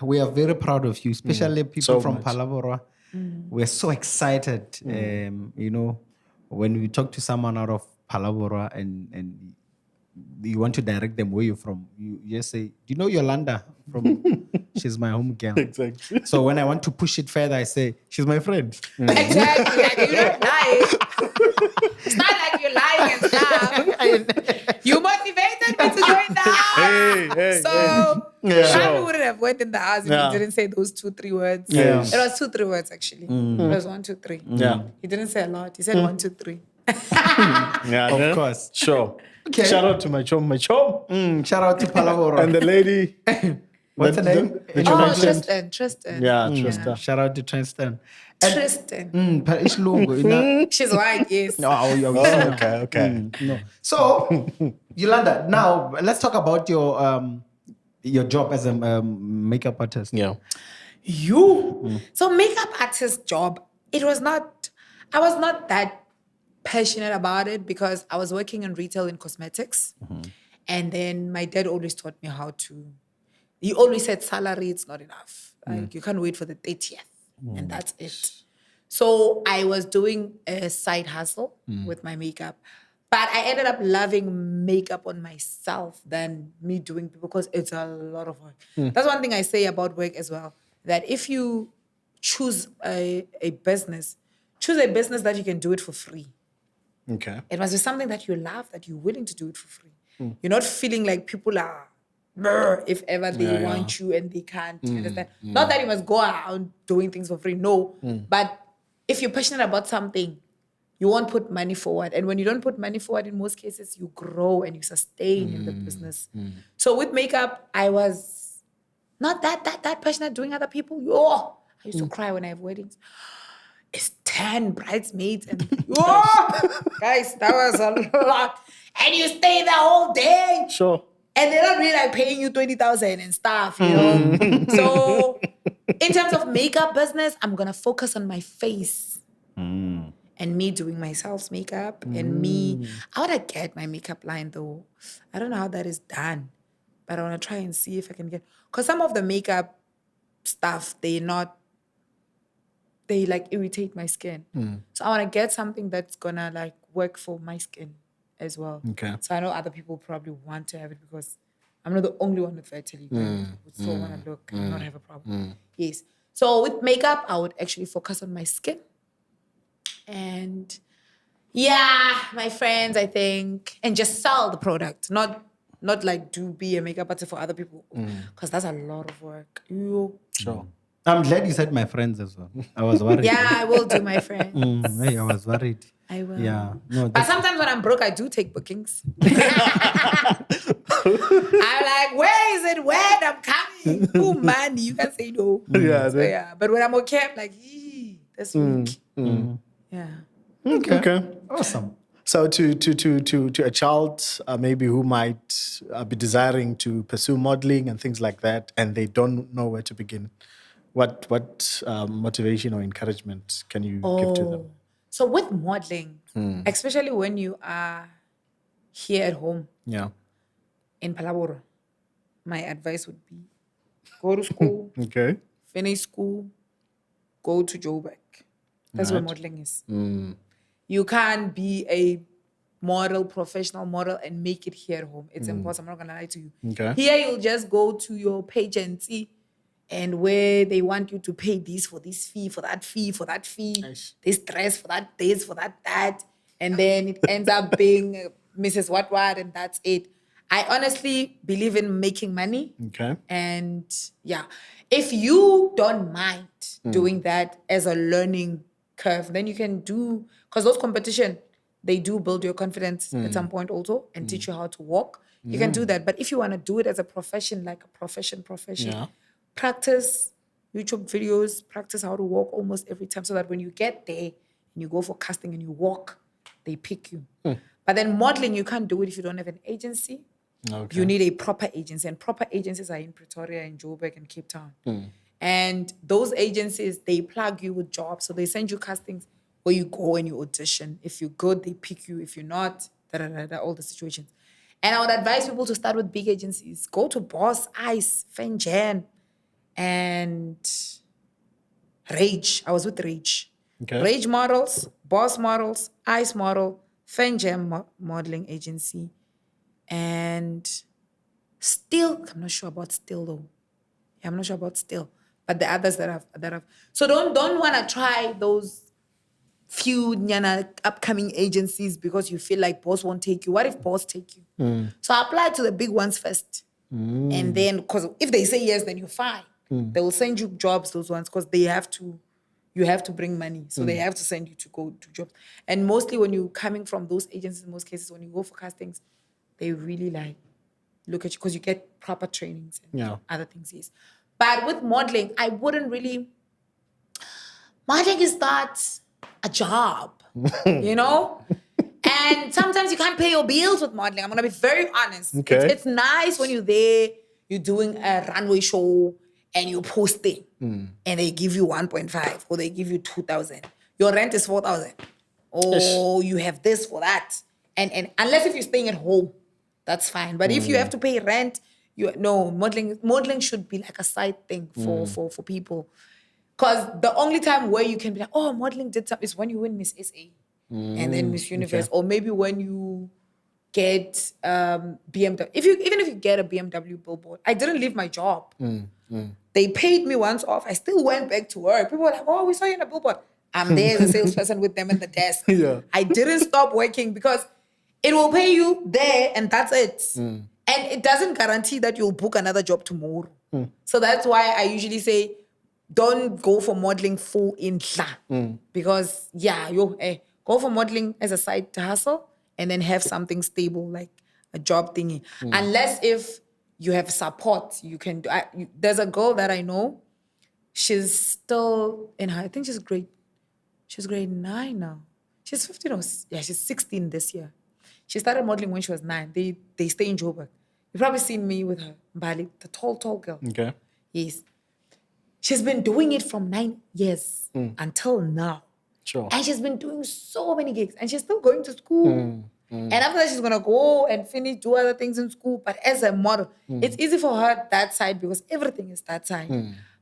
We are very proud of you, especially people So from much. Palabora. We're so excited. When we talk to someone out of Palabora and you want to direct them where you're from, you just say, "Do you know Yolanda? She's my home girl." Exactly. So when I want to push it further, I say, "She's my friend." Exactly. Like, you don't lie. It's not like you're lying and stuff. You motivated me to join the house. Probably wouldn't have went in the house if you didn't say those 2-3 words. Yeah. It was 2-3 words, actually. It was 1, 2, 3. Yeah. He didn't say a lot. He said 1, 2, 3. Yeah. Of course. Sure. Okay. Shout out to my chum. Shout out to Palabora. And the lady. What's her name? that you Oh, mentioned. Tristan. Yeah, Tristan. Shout out to Tristan. Tristan. She's white, yes. Okay. No. So, Yolanda, now let's talk about your job as a makeup artist. Yeah. So makeup artist job, I was not that passionate about it because I was working in retail in cosmetics. And then my dad always taught me he always said salary, it's not enough. Like you can't wait for the 30th and that's it. So I was doing a side hustle with my makeup. But I ended up loving makeup on myself than me doing people because it's a lot of work. That's one thing I say about work as well. That if you choose a business, choose a business that you can do it for free. Okay. It must be something that you love, that you're willing to do it for free. You're not feeling like people are, if ever they want you and they can't. You understand? Not that you must go around doing things for free, no. But if you're passionate about something, you won't put money forward. And when you don't put money forward, in most cases, you grow and you sustain in the business. So with makeup, I was not that passionate doing other people. I used to cry when I have weddings. It's 10 bridesmaids and guys, that was a lot. And you stay the whole day. Sure. And they're not really like paying you 20,000 and stuff, you know. So in terms of makeup business, I'm gonna focus on my face. And me doing myself's makeup and I wanna get my makeup line though. I don't know how that is done, but I wanna try and see if I can get, because some of the makeup stuff, they like irritate my skin. So I want to get something that's gonna like work for my skin as well. Okay. So I know other people probably want to have it because I'm not the only one with vitiligo. Would still want to look and not have a problem. Yes. So with makeup, I would actually focus on my skin. And my friends, I think, and just sell the product, not like be a makeup artist for other people, because that's a lot of work. Sure. I'm glad you said my friends as well. I was worried. I will do my friends. Hey, I was worried. I will. Yeah. No, But sometimes when I'm broke, I do take bookings. I'm like, where is it? When I'm coming? Oh, money. You can say no. But when I'm okay, I'm like, this week. Yeah. Okay. Awesome. So to a child maybe who might be desiring to pursue modeling and things like that, and they don't know where to begin, what motivation or encouragement can you give to them? So with modeling, especially when you are here at home in Palabora, my advice would be go to school, finish school, go to Joburg. That's where modeling is. You can't be a professional model and make it here at home. It's impossible. I'm not going to lie to you. Okay. Here you'll just go to your page and see, and where they want you to pay this for this fee, for that fee, for that fee, this dress, for that this, for that. And then it ends up being Mrs. What, and that's it. I honestly believe in making money. Okay. And if you don't mind doing that as a learning curve, then you can do, because those competition, they do build your confidence at some point also and teach you how to walk. You can do that. But if you want to do it as a profession, like a profession, practice YouTube videos, practice how to walk almost every time so that when you get there and you go for casting and you walk, they pick you. But then modeling, you can't do it if you don't have an agency. Okay. You need a proper agency, and proper agencies are in Pretoria, in Joburg, and Cape Town. And those agencies, they plug you with jobs. So they send you castings where you go and you audition. If you're good, they pick you. If you're not, all the situations. And I would advise people to start with big agencies. Go to Boss, Ice, Fenjan, and Rage. I was with Rage. Okay. Rage Models, Boss Models, Ice Model, Fenjan Modeling Agency, and Still. I'm not sure about Still though. Yeah, I'm not sure about Still, but the others that have. So don't want to try those few upcoming agencies because you feel like Boss won't take you. What if Boss take you? So apply to the big ones first, and then because if they say yes, then you're fine. They will send you jobs, those ones, because they have to. You have to bring money, so they have to send you to go to jobs. And mostly when you're coming from those agencies, in most cases, when you go for castings, they really like look at you because you get proper trainings and other things. Yes, but with modeling, I wouldn't really. Modeling is not a job, you know? And sometimes you can't pay your bills with modeling. I'm going to be very honest. Okay. It's nice when you're there, you're doing a runway show and you're posting and they give you 1.5 or they give you 2,000. Your rent is 4,000. Or you have this for that. And unless if you're staying at home, that's fine. But if you have to pay rent, modeling should be like a side thing for people. Because the only time where you can be like, oh, modeling did something is when you win Miss SA and then Miss Universe, or maybe when you get BMW. Even if you get a BMW billboard, I didn't leave my job. They paid me once off. I still went back to work. People were like, oh, we saw you in a billboard. I'm there as a salesperson with them at the desk. Yeah. I didn't stop working because it will pay you there and that's it. And it doesn't guarantee that you'll book another job tomorrow. So that's why I usually say, don't go for modeling full in because go for modeling as a side hustle and then have something stable like a job thingy. Unless if you have support, you can do. There's a girl that I know. She's still in her. I think she's grade 9 now. She's 15 or she's 16 this year. She started modeling when she was 9. They stay in Joburg. You've probably seen me with her, Mbali, the tall girl. Okay. Yes. She's been doing it from 9 years until now. Sure. And she's been doing so many gigs. And she's still going to school. And after that, she's going to go and do other things in school. But as a model, it's easy for her that side because everything is that side.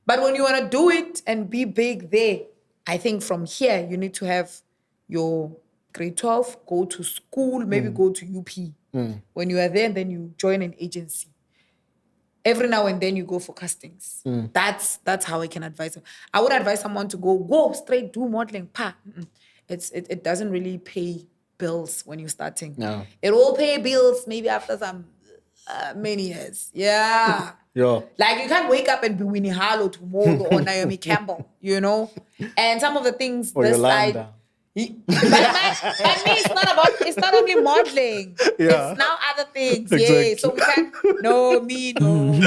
But when you want to do it and be big there, I think from here, you need to have your grade 12, go to school, maybe go to UP. When you are there, then you join an agency. Every now and then you go for castings. That's how I can advise them. I would advise someone to go straight, do modeling. It doesn't really pay bills when you're starting. No. It will pay bills maybe after some many years. Yeah. Yeah. Like you can't wake up and be Winnie Harlow tomorrow or Naomi Campbell, you know? And some of the things Or this Yolanda. side... But me, it's not only modeling. Yeah. It's now other things. Exactly. Yeah. So we can't, no,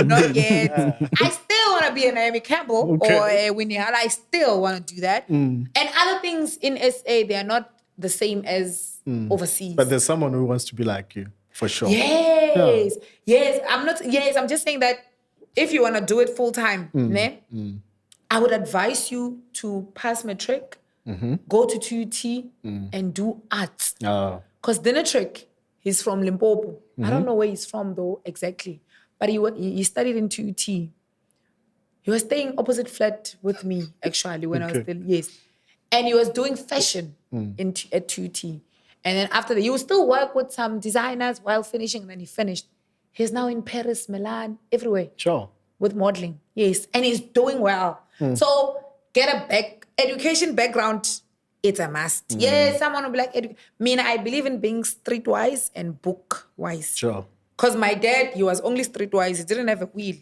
not yet. I still want to be a Naomi Campbell or a Winnie Harlow. I still want to do that. And other things in SA, they are not the same as overseas. But there's someone who wants to be like you, for sure. Yes. Yes. I'm just saying that if you want to do it full time, I would advise you to pass matric, go to TUT and do arts. Because Dinatrick, he's from Limpopo. I don't know where he's from though exactly. But he studied in TUT. He was staying opposite flat with me actually when I was still, And he was doing fashion at TUT. And then after that, he would still work with some designers while finishing, and then he finished. He's now in Paris, Milan, everywhere. Sure. With modeling, yes. And he's doing well. So get a education background, it's a must. Yes, someone will be like, I believe in being streetwise and book-wise. Sure. Because my dad, he was only streetwise. He didn't have a wheel.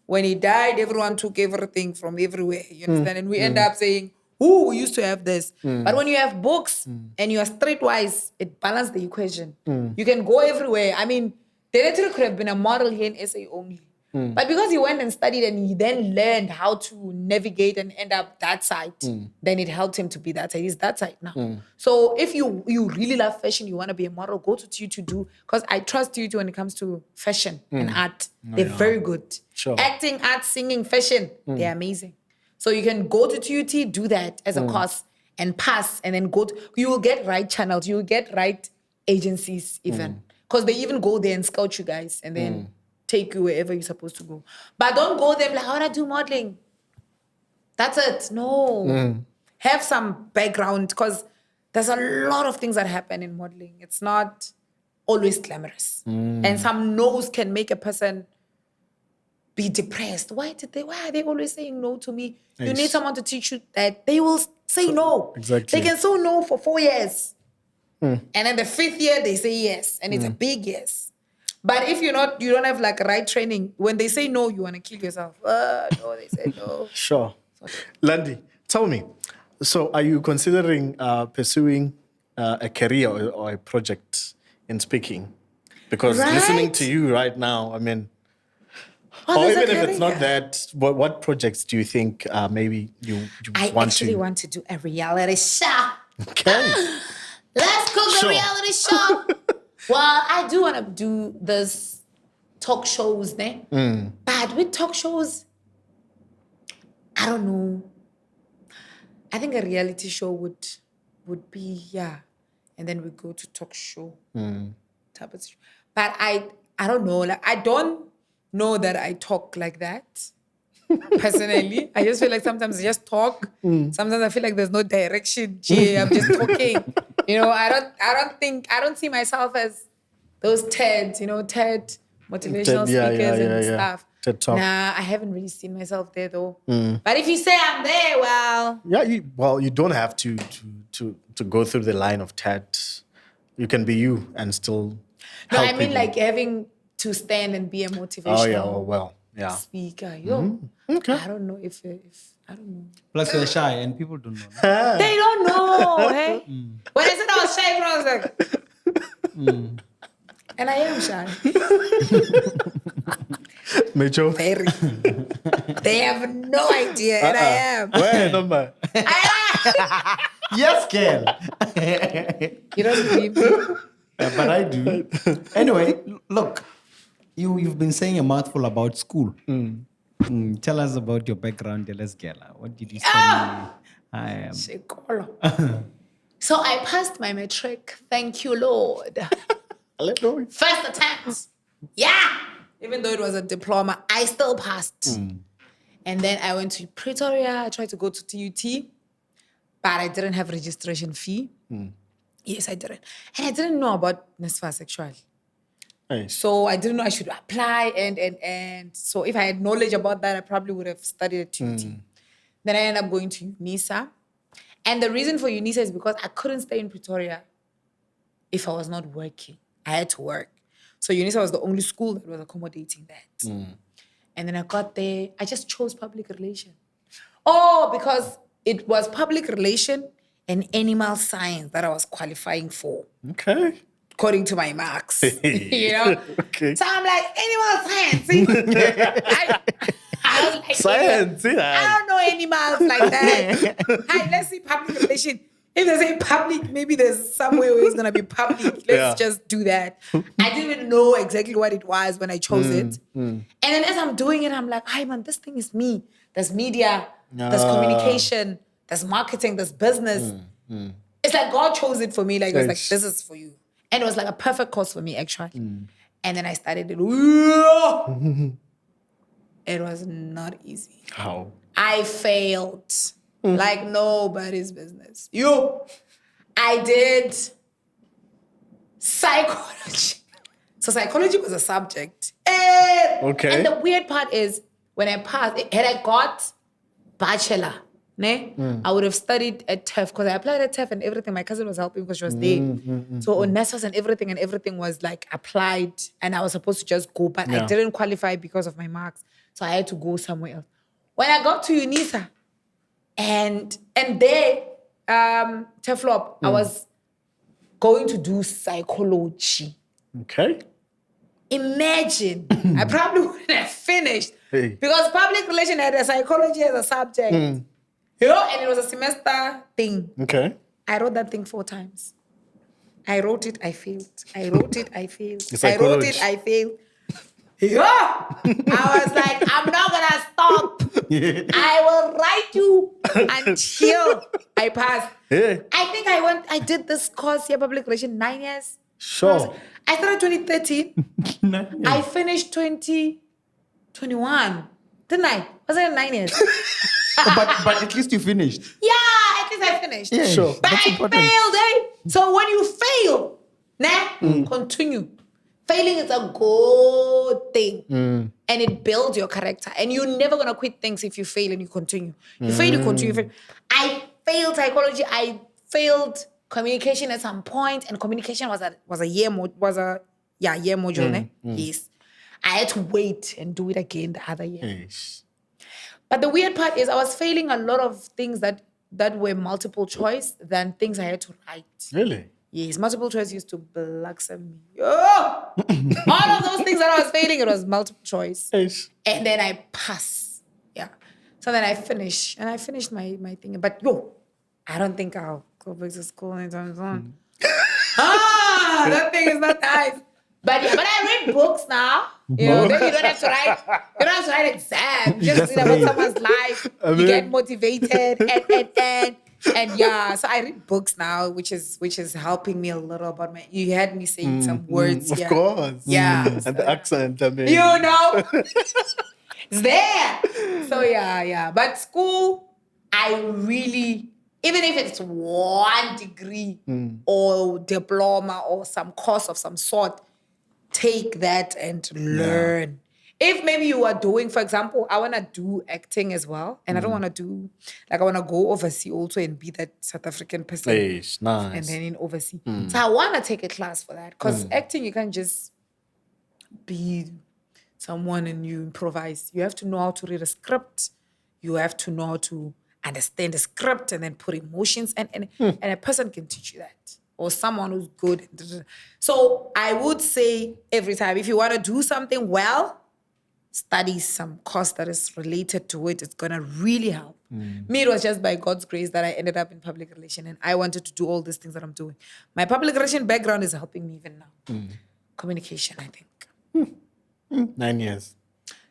When he died, everyone took everything from everywhere. You understand? And we end up saying, we used to have this. But when you have books and you are streetwise, it balances the equation. You can go everywhere. I mean, Director could have been a model here in SA only. But because he went and studied and he then learned how to navigate and end up that side, then it helped him to be that side. He's that side now. So if you really love fashion, you want to be a model, go to TU to do, because I trust you when it comes to fashion and art. They're very good. Sure. Acting, art, singing, fashion, they're amazing. So you can go to TUT, do that as a course and pass, and then you will get right channels, you will get right agencies even. Because they even go there and scout you guys and then take you wherever you're supposed to go. But don't go there like, I want to do modeling. That's it. No. Have some background, because there's a lot of things that happen in modeling. It's not always glamorous. And some no's can make a person be depressed. Why are they always saying no to me? You need someone to teach you that they will say no. Exactly. They can say no for 4 years. And then the 5th year, they say yes. And it's a big yes. But if you don't have like right training, when they say no, you want to kill yourself. No, they say no. Sure. Landi, tell me, so are you considering pursuing a career or a project in speaking? Because listening to you right now, I mean, or even if it's not that, what projects do you think maybe you I want actually to? want to do a reality show. Okay. Let's cook a reality show. Well, I do want to do this talk shows, but with talk shows, I don't know. I think a reality show would be, and then we go to talk show type of show. But I don't know. Like, I don't know that I talk like that. Personally, I just feel like sometimes I just talk. Sometimes I feel like there's no direction. I'm just talking. I don't see myself as those TED motivational speakers and stuff. TED Talk. Nah, I haven't really seen myself there though. But if you say I'm there, well, you don't have to go through the line of TED. You can be you and still. No, help I mean people. like having to stand and be a motivational speaker. Okay. I don't know if I don't know. Plus, you're shy and people don't know. They don't know, hey? When I said I was shy, I was like, and I am shy. Major. Very. They have no idea, and I am. Where number? Yes, girl. You don't believe me? But I do. Anyway, look, you've been saying a mouthful about school. Tell us about your background, let's get. What did you study? So I passed my matric. Thank you, Lord. Hallelujah. First attempt. Yeah. Even though it was a diploma, I still passed. And then I went to Pretoria. I tried to go to TUT, but I didn't have registration fee. Yes, I didn't. And I didn't know about Nesfa Sexual. Nice. So I didn't know I should apply. And so if I had knowledge about that, I probably would have studied at TUT. Then I ended up going to UNISA. And the reason for UNISA is because I couldn't stay in Pretoria if I was not working. I had to work. So UNISA was the only school that was accommodating that. And then I got there. I just chose public relation. Oh, because it was public relation and animal science that I was qualifying for. Okay. According to my marks. Okay. So I'm like, animal science. See? I was like, Science, I don't know animals like that. Hi, let's see public relation. If they say public, maybe there's somewhere where it's going to be public. Let's just do that. I didn't even know exactly what it was when I chose it. And then as I'm doing it, I'm like, hi, man, this thing is me. There's media, there's communication, there's marketing, there's business. It's like God chose it for me. Like, it was like, this is for you. And it was like a perfect course for me, actually. And then I started it. It was not easy. How? I failed like nobody's business. I did psychology. So psychology was a subject. Okay. And the weird part is when I passed, had I got bachelor, I would have studied at TEF because I applied at TEF and everything. My cousin was helping because she was there. So on NSFAS and everything was like applied and I was supposed to just go, but I didn't qualify because of my marks. So I had to go somewhere else. When I got to UNISA and there, TEFLOP, I was going to do psychology. Okay. Imagine, I probably wouldn't have finished Hey. because public relation had a psychology as a subject. And it was a semester thing. Okay. I wrote that thing 4 times. I wrote it, I failed. I wrote it, I failed. It's I wrote psychology. it, I failed. I was like, I'm not gonna stop. I will write you until I pass. Yeah. I think I did this course here, public relation, 9 years. Sure. I started 2013. I finished 2021. Didn't I? Was it 9 years? but at least you finished. Yeah, at least I finished. Yeah, Sure. But that's I important. failed, So when you fail, continue. Failing is a good thing. And it builds your character. And you're never going to quit things if you fail and you continue. You fail, you continue. I failed psychology. I failed communication at some point. And communication was a year module. Yes. I had to wait and do it again the other year. Yes. But the weird part is I was failing a lot of things that were multiple choice than things I had to write. Really? Yes, multiple choice used to blacksome me. Oh! All of those things that I was failing, it was multiple choice. Yes. And then I pass. Yeah. So then I finished. And I finished my thing. But I don't think I'll go back to school anytime soon. That thing is not nice. But I read books now. You know, then you don't have to write. You don't have to write exams. Just read about someone's life. You get motivated and yeah. So I read books now, which is helping me a little about my. You had me saying some words. Of Yeah. course. Yeah. And the accent, I mean. You know, it's there. So yeah. But school, I really, even if it's 1 degree or diploma or some course of some sort, take that and learn. If maybe you are doing, for example, I want to do acting as well. And I don't want to do, I want to go overseas also and be that South African person. Yes, nice. And then in overseas. So I want to take a class for that. Because acting, you can't just be someone and you improvise. You have to know how to read a script. You have to know how to understand the script and then put emotions. And a person can teach you that. Or someone who's good. So I would say every time, if you want to do something well, study some course that is related to it. It's going to really help. Me, it was just by God's grace that I ended up in public relation and I wanted to do all these things that I'm doing. My public relation background is helping me even now. Communication, I think. 9 years.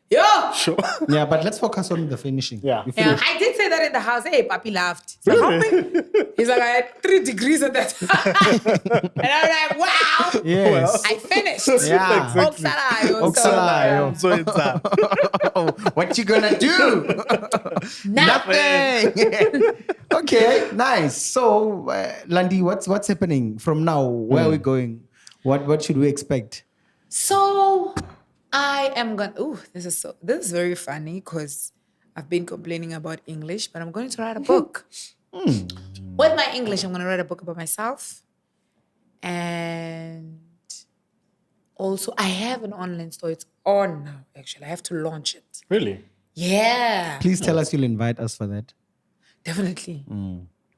Yeah. Sure. Yeah, but let's focus on the finishing. Yeah. You Yeah, finished. I did say that in the house. Hey, Papi laughed. He's like, how many? He's like, I had 3 degrees at that time. And I'm like, wow. Yes. I finished. Yeah. Oksalayo. Oksalayo. So it's that. What you gonna do? Nothing. Okay, nice. So, Landi, what's happening from now? Where are we going? What should we expect? So I am going. This is very funny because I've been complaining about English, but I'm going to write a book. With my English, I'm going to write a book about myself, and also I have an online store. It's on now. Actually, I have to launch it. Really? Yeah, Please tell us you'll invite us for that. definitely.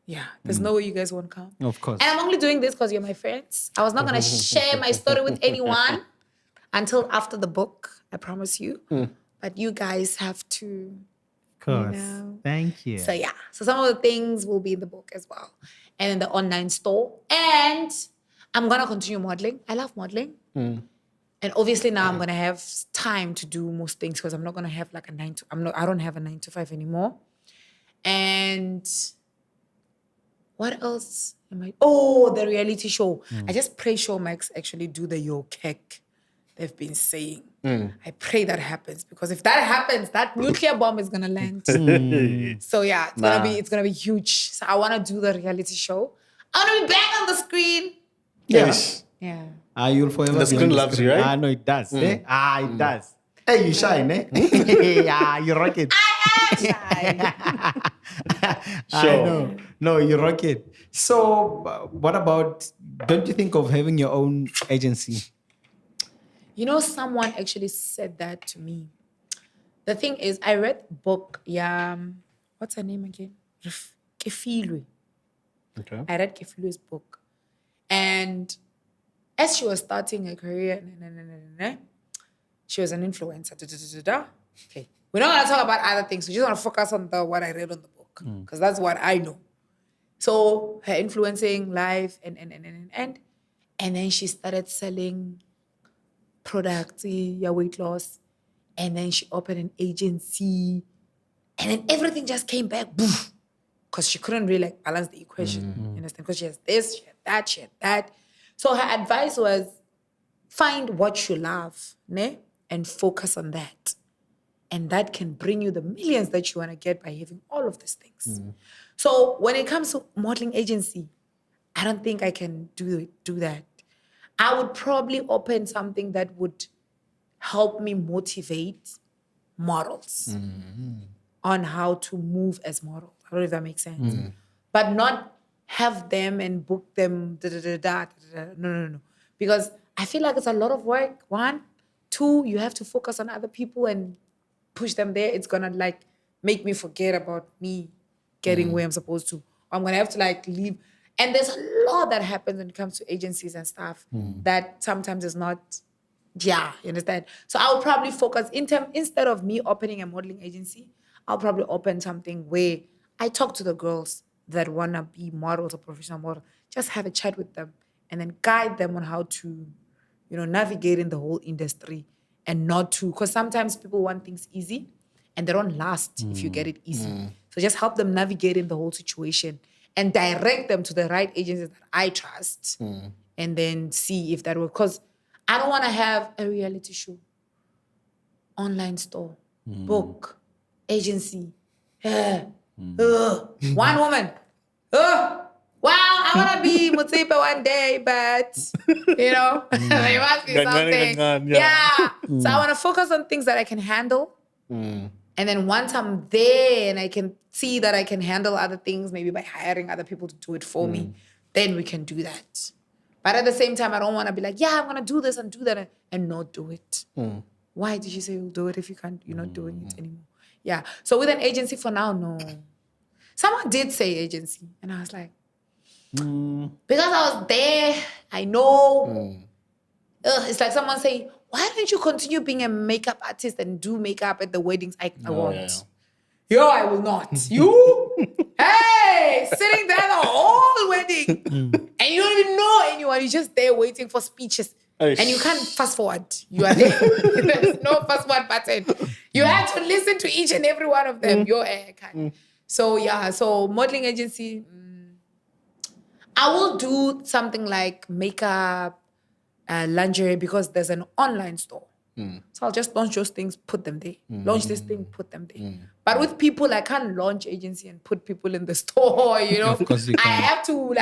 Yeah, there's no way you guys won't come. Of course. And I'm only doing this because you're my friends. I was not going to share my story with anyone until after the book, I promise you. But you guys have to, Of course. know. Thank you. So yeah. So some of the things will be in the book as well. And in the online store. And I'm going to continue modeling. I love modeling. And obviously now I'm going to have time to do most things because I'm not going to have like I don't have a 9 to 5 anymore. And what else am I? Oh, the reality show. I just pray Showmax actually do the Yo Kek they've been saying. I pray that happens because if that happens, that nuclear bomb is gonna land. So yeah, it's gonna be huge. So I wanna do the reality show. I wanna be back on the screen. Yes. Yeah. You'll forever The be screen on the loves screen. you, right? No, it does. It does. Hey, you shine, eh? You rock it. I am shy. I know. No, you rock it. So, what about, don't you think of having your own agency? You know, someone actually said that to me. The thing is, I read the book. Yeah, what's her name again? Kefilwe. Okay. I read Kefilwe's book. And as she was starting her career, she was an influencer. Okay. We're not going to talk about other things. We just want to focus on what I read on the book because that's what I know. So her influencing life and then she started selling products, weight loss. And then she opened an agency. And then everything just came back, boom. Because she couldn't really balance the equation. You understand? Because she has this, she had that. So her advice was find what you love, ne? And focus on that. And that can bring you the millions that you want to get by having all of these things. So when it comes to modeling agency, I don't think I can do that. I would probably open something that would help me motivate models on how to move as models. I don't know if that makes sense. But not have them and book them, No. Because I feel like it's a lot of work, one. Two, you have to focus on other people and push them there. It's going to make me forget about me getting where I'm supposed to. I'm going to have to leave. And there's a lot that happens when it comes to agencies and stuff that sometimes is not, you understand? So I would probably focus, instead of me opening a modeling agency, I'll probably open something where I talk to the girls that want to be models or professional models, just have a chat with them and then guide them on how to, navigate in the whole industry and not to, because sometimes people want things easy and they don't last if you get it easy. So just help them navigate in the whole situation and direct them to the right agencies that I trust and then see if that will, because I don't want to have a reality show, online store, book, agency, one woman. Wow, I want to be Mutipe one day, but, there must be something. So I want to focus on things that I can handle. And then once I'm there and I can see that I can handle other things, maybe by hiring other people to do it for me, then we can do that. But at the same time, I don't want to be I'm going to do this and do that and not do it. Why did you say you'll do it if you're not doing it anymore? Yeah. So with an agency for now, no. Someone did say agency. And I was like, because I was there, I know. It's like someone saying, why don't you continue being a makeup artist and do makeup at the weddings? I won't. Yo, I will not. You? Hey, sitting there the whole wedding. And you don't even know anyone. You're just there waiting for speeches. And you can't fast forward. You are there. There's no fast forward button. You have to listen to each and every one of them. Your hair can't. So modeling agency, I will do something like makeup, lingerie, because there's an online store. So I'll just launch those things, put them there. Launch this thing, put them there. But with people, I can't launch agency and put people in the store, Of course you I can't. have to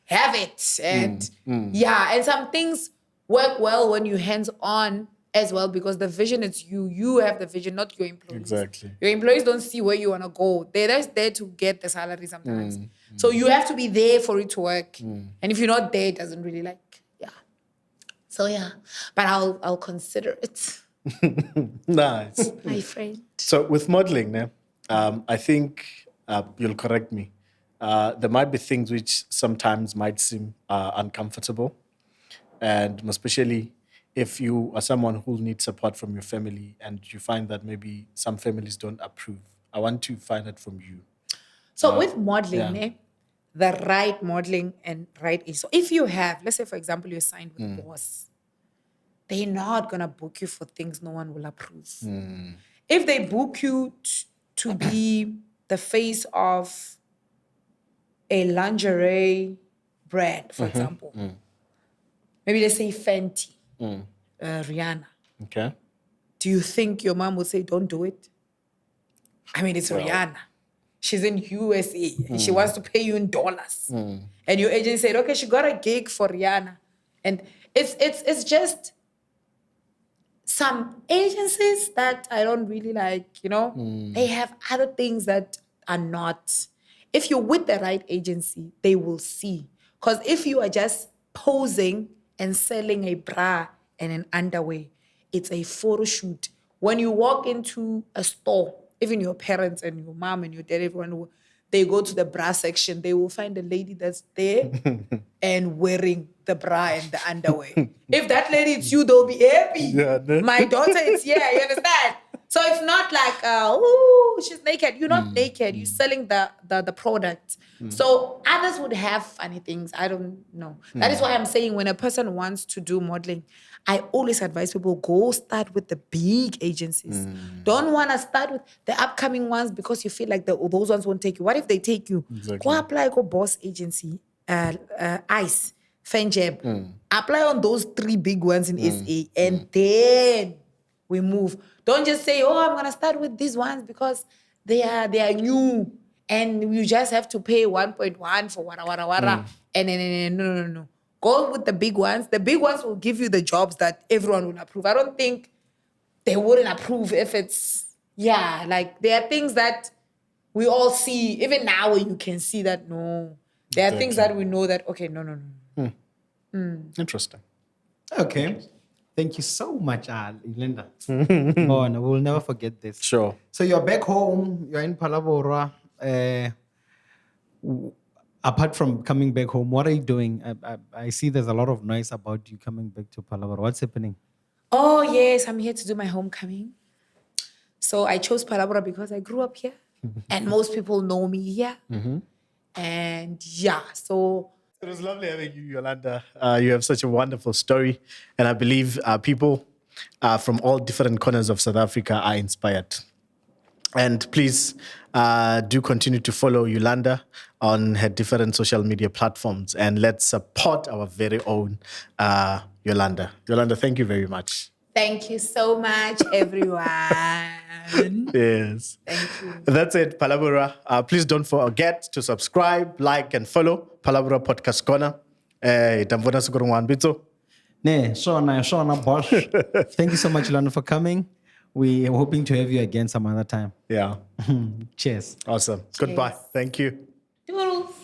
have it. And and some things work well when you're hands-on as well, because the vision is you. You have the vision, not your employees. Exactly. Your employees don't see where you want to go. They're just there to get the salary sometimes. So you have to be there for it to work. And if you're not there, it doesn't really So but I'll consider it. Nice. My friend. So with modeling, I think you'll correct me. There might be things which sometimes might seem uncomfortable, and especially if you are someone who needs support from your family and you find that maybe some families don't approve. I want to find that from you. So with modeling, the right modeling and right age. So if you have, let's say for example, you're signed with Boss, they're not gonna book you for things no one will approve. If they book you to be the face of a lingerie brand, for example, maybe let's say Fenty, Rihanna. Okay. Do you think your mom will say, don't do it? I mean, it's Rihanna. She's in USA and she wants to pay you in dollars. And your agent said, okay, she got a gig for Rihanna. And it's just some agencies that I don't really like, they have other things that are not. If you're with the right agency, they will see. Because if you are just posing and selling a bra and an underwear, it's a photo shoot. When you walk into a store, even your parents and your mom and your dad, everyone, they go to the bra section, they will find a lady that's there and wearing the bra and the underwear. If that lady it's you, they'll be happy. Yeah, no. My daughter is here, you understand? So it's not like, oh, she's naked. You're not naked. You're selling the product. So others would have funny things. I don't know. That is why I'm saying when a person wants to do modeling, I always advise people, go start with the big agencies. Don't want to start with the upcoming ones because you feel like those ones won't take you. What if they take you? Exactly. Go apply, go boss agency, ICE, Fenjab. Apply on those 3 big ones in SA and then we move. Don't just say, oh, I'm going to start with these ones because they are new and you just have to pay 1.1 for wara. And no. Go with the big ones. The big ones will give you the jobs that everyone will approve. I don't think they wouldn't approve if it's, like there are things that we all see. Even now you can see that, no. There are things that we know that, okay, no. Interesting. Okay. Thank you so much, Eulenda. Oh, no, we'll never forget this. Sure. So you're back home. You're in Palabora. Apart from coming back home, what are you doing? I see there's a lot of noise about you coming back to Palabora. What's happening? Oh, yes, I'm here to do my homecoming. So I chose Palabora because I grew up here and most people know me here. And so... It was lovely having you, Yolanda. You have such a wonderful story. And I believe people from all different corners of South Africa are inspired. And please do continue to follow Yolanda on her different social media platforms. And let's support our very own Yolanda. Yolanda, thank you very much. Thank you so much, everyone. Yes. Thank you. That's it, Palabora. Please don't forget to subscribe, like, and follow Palabora Podcast Corner. Itamvona Sukurungwan Bito. Ne, Shona, boss. Thank you so much, Yolanda, for coming. We are hoping to have you again some other time. Yeah. Cheers. Awesome. Goodbye. Thank you. Toodles.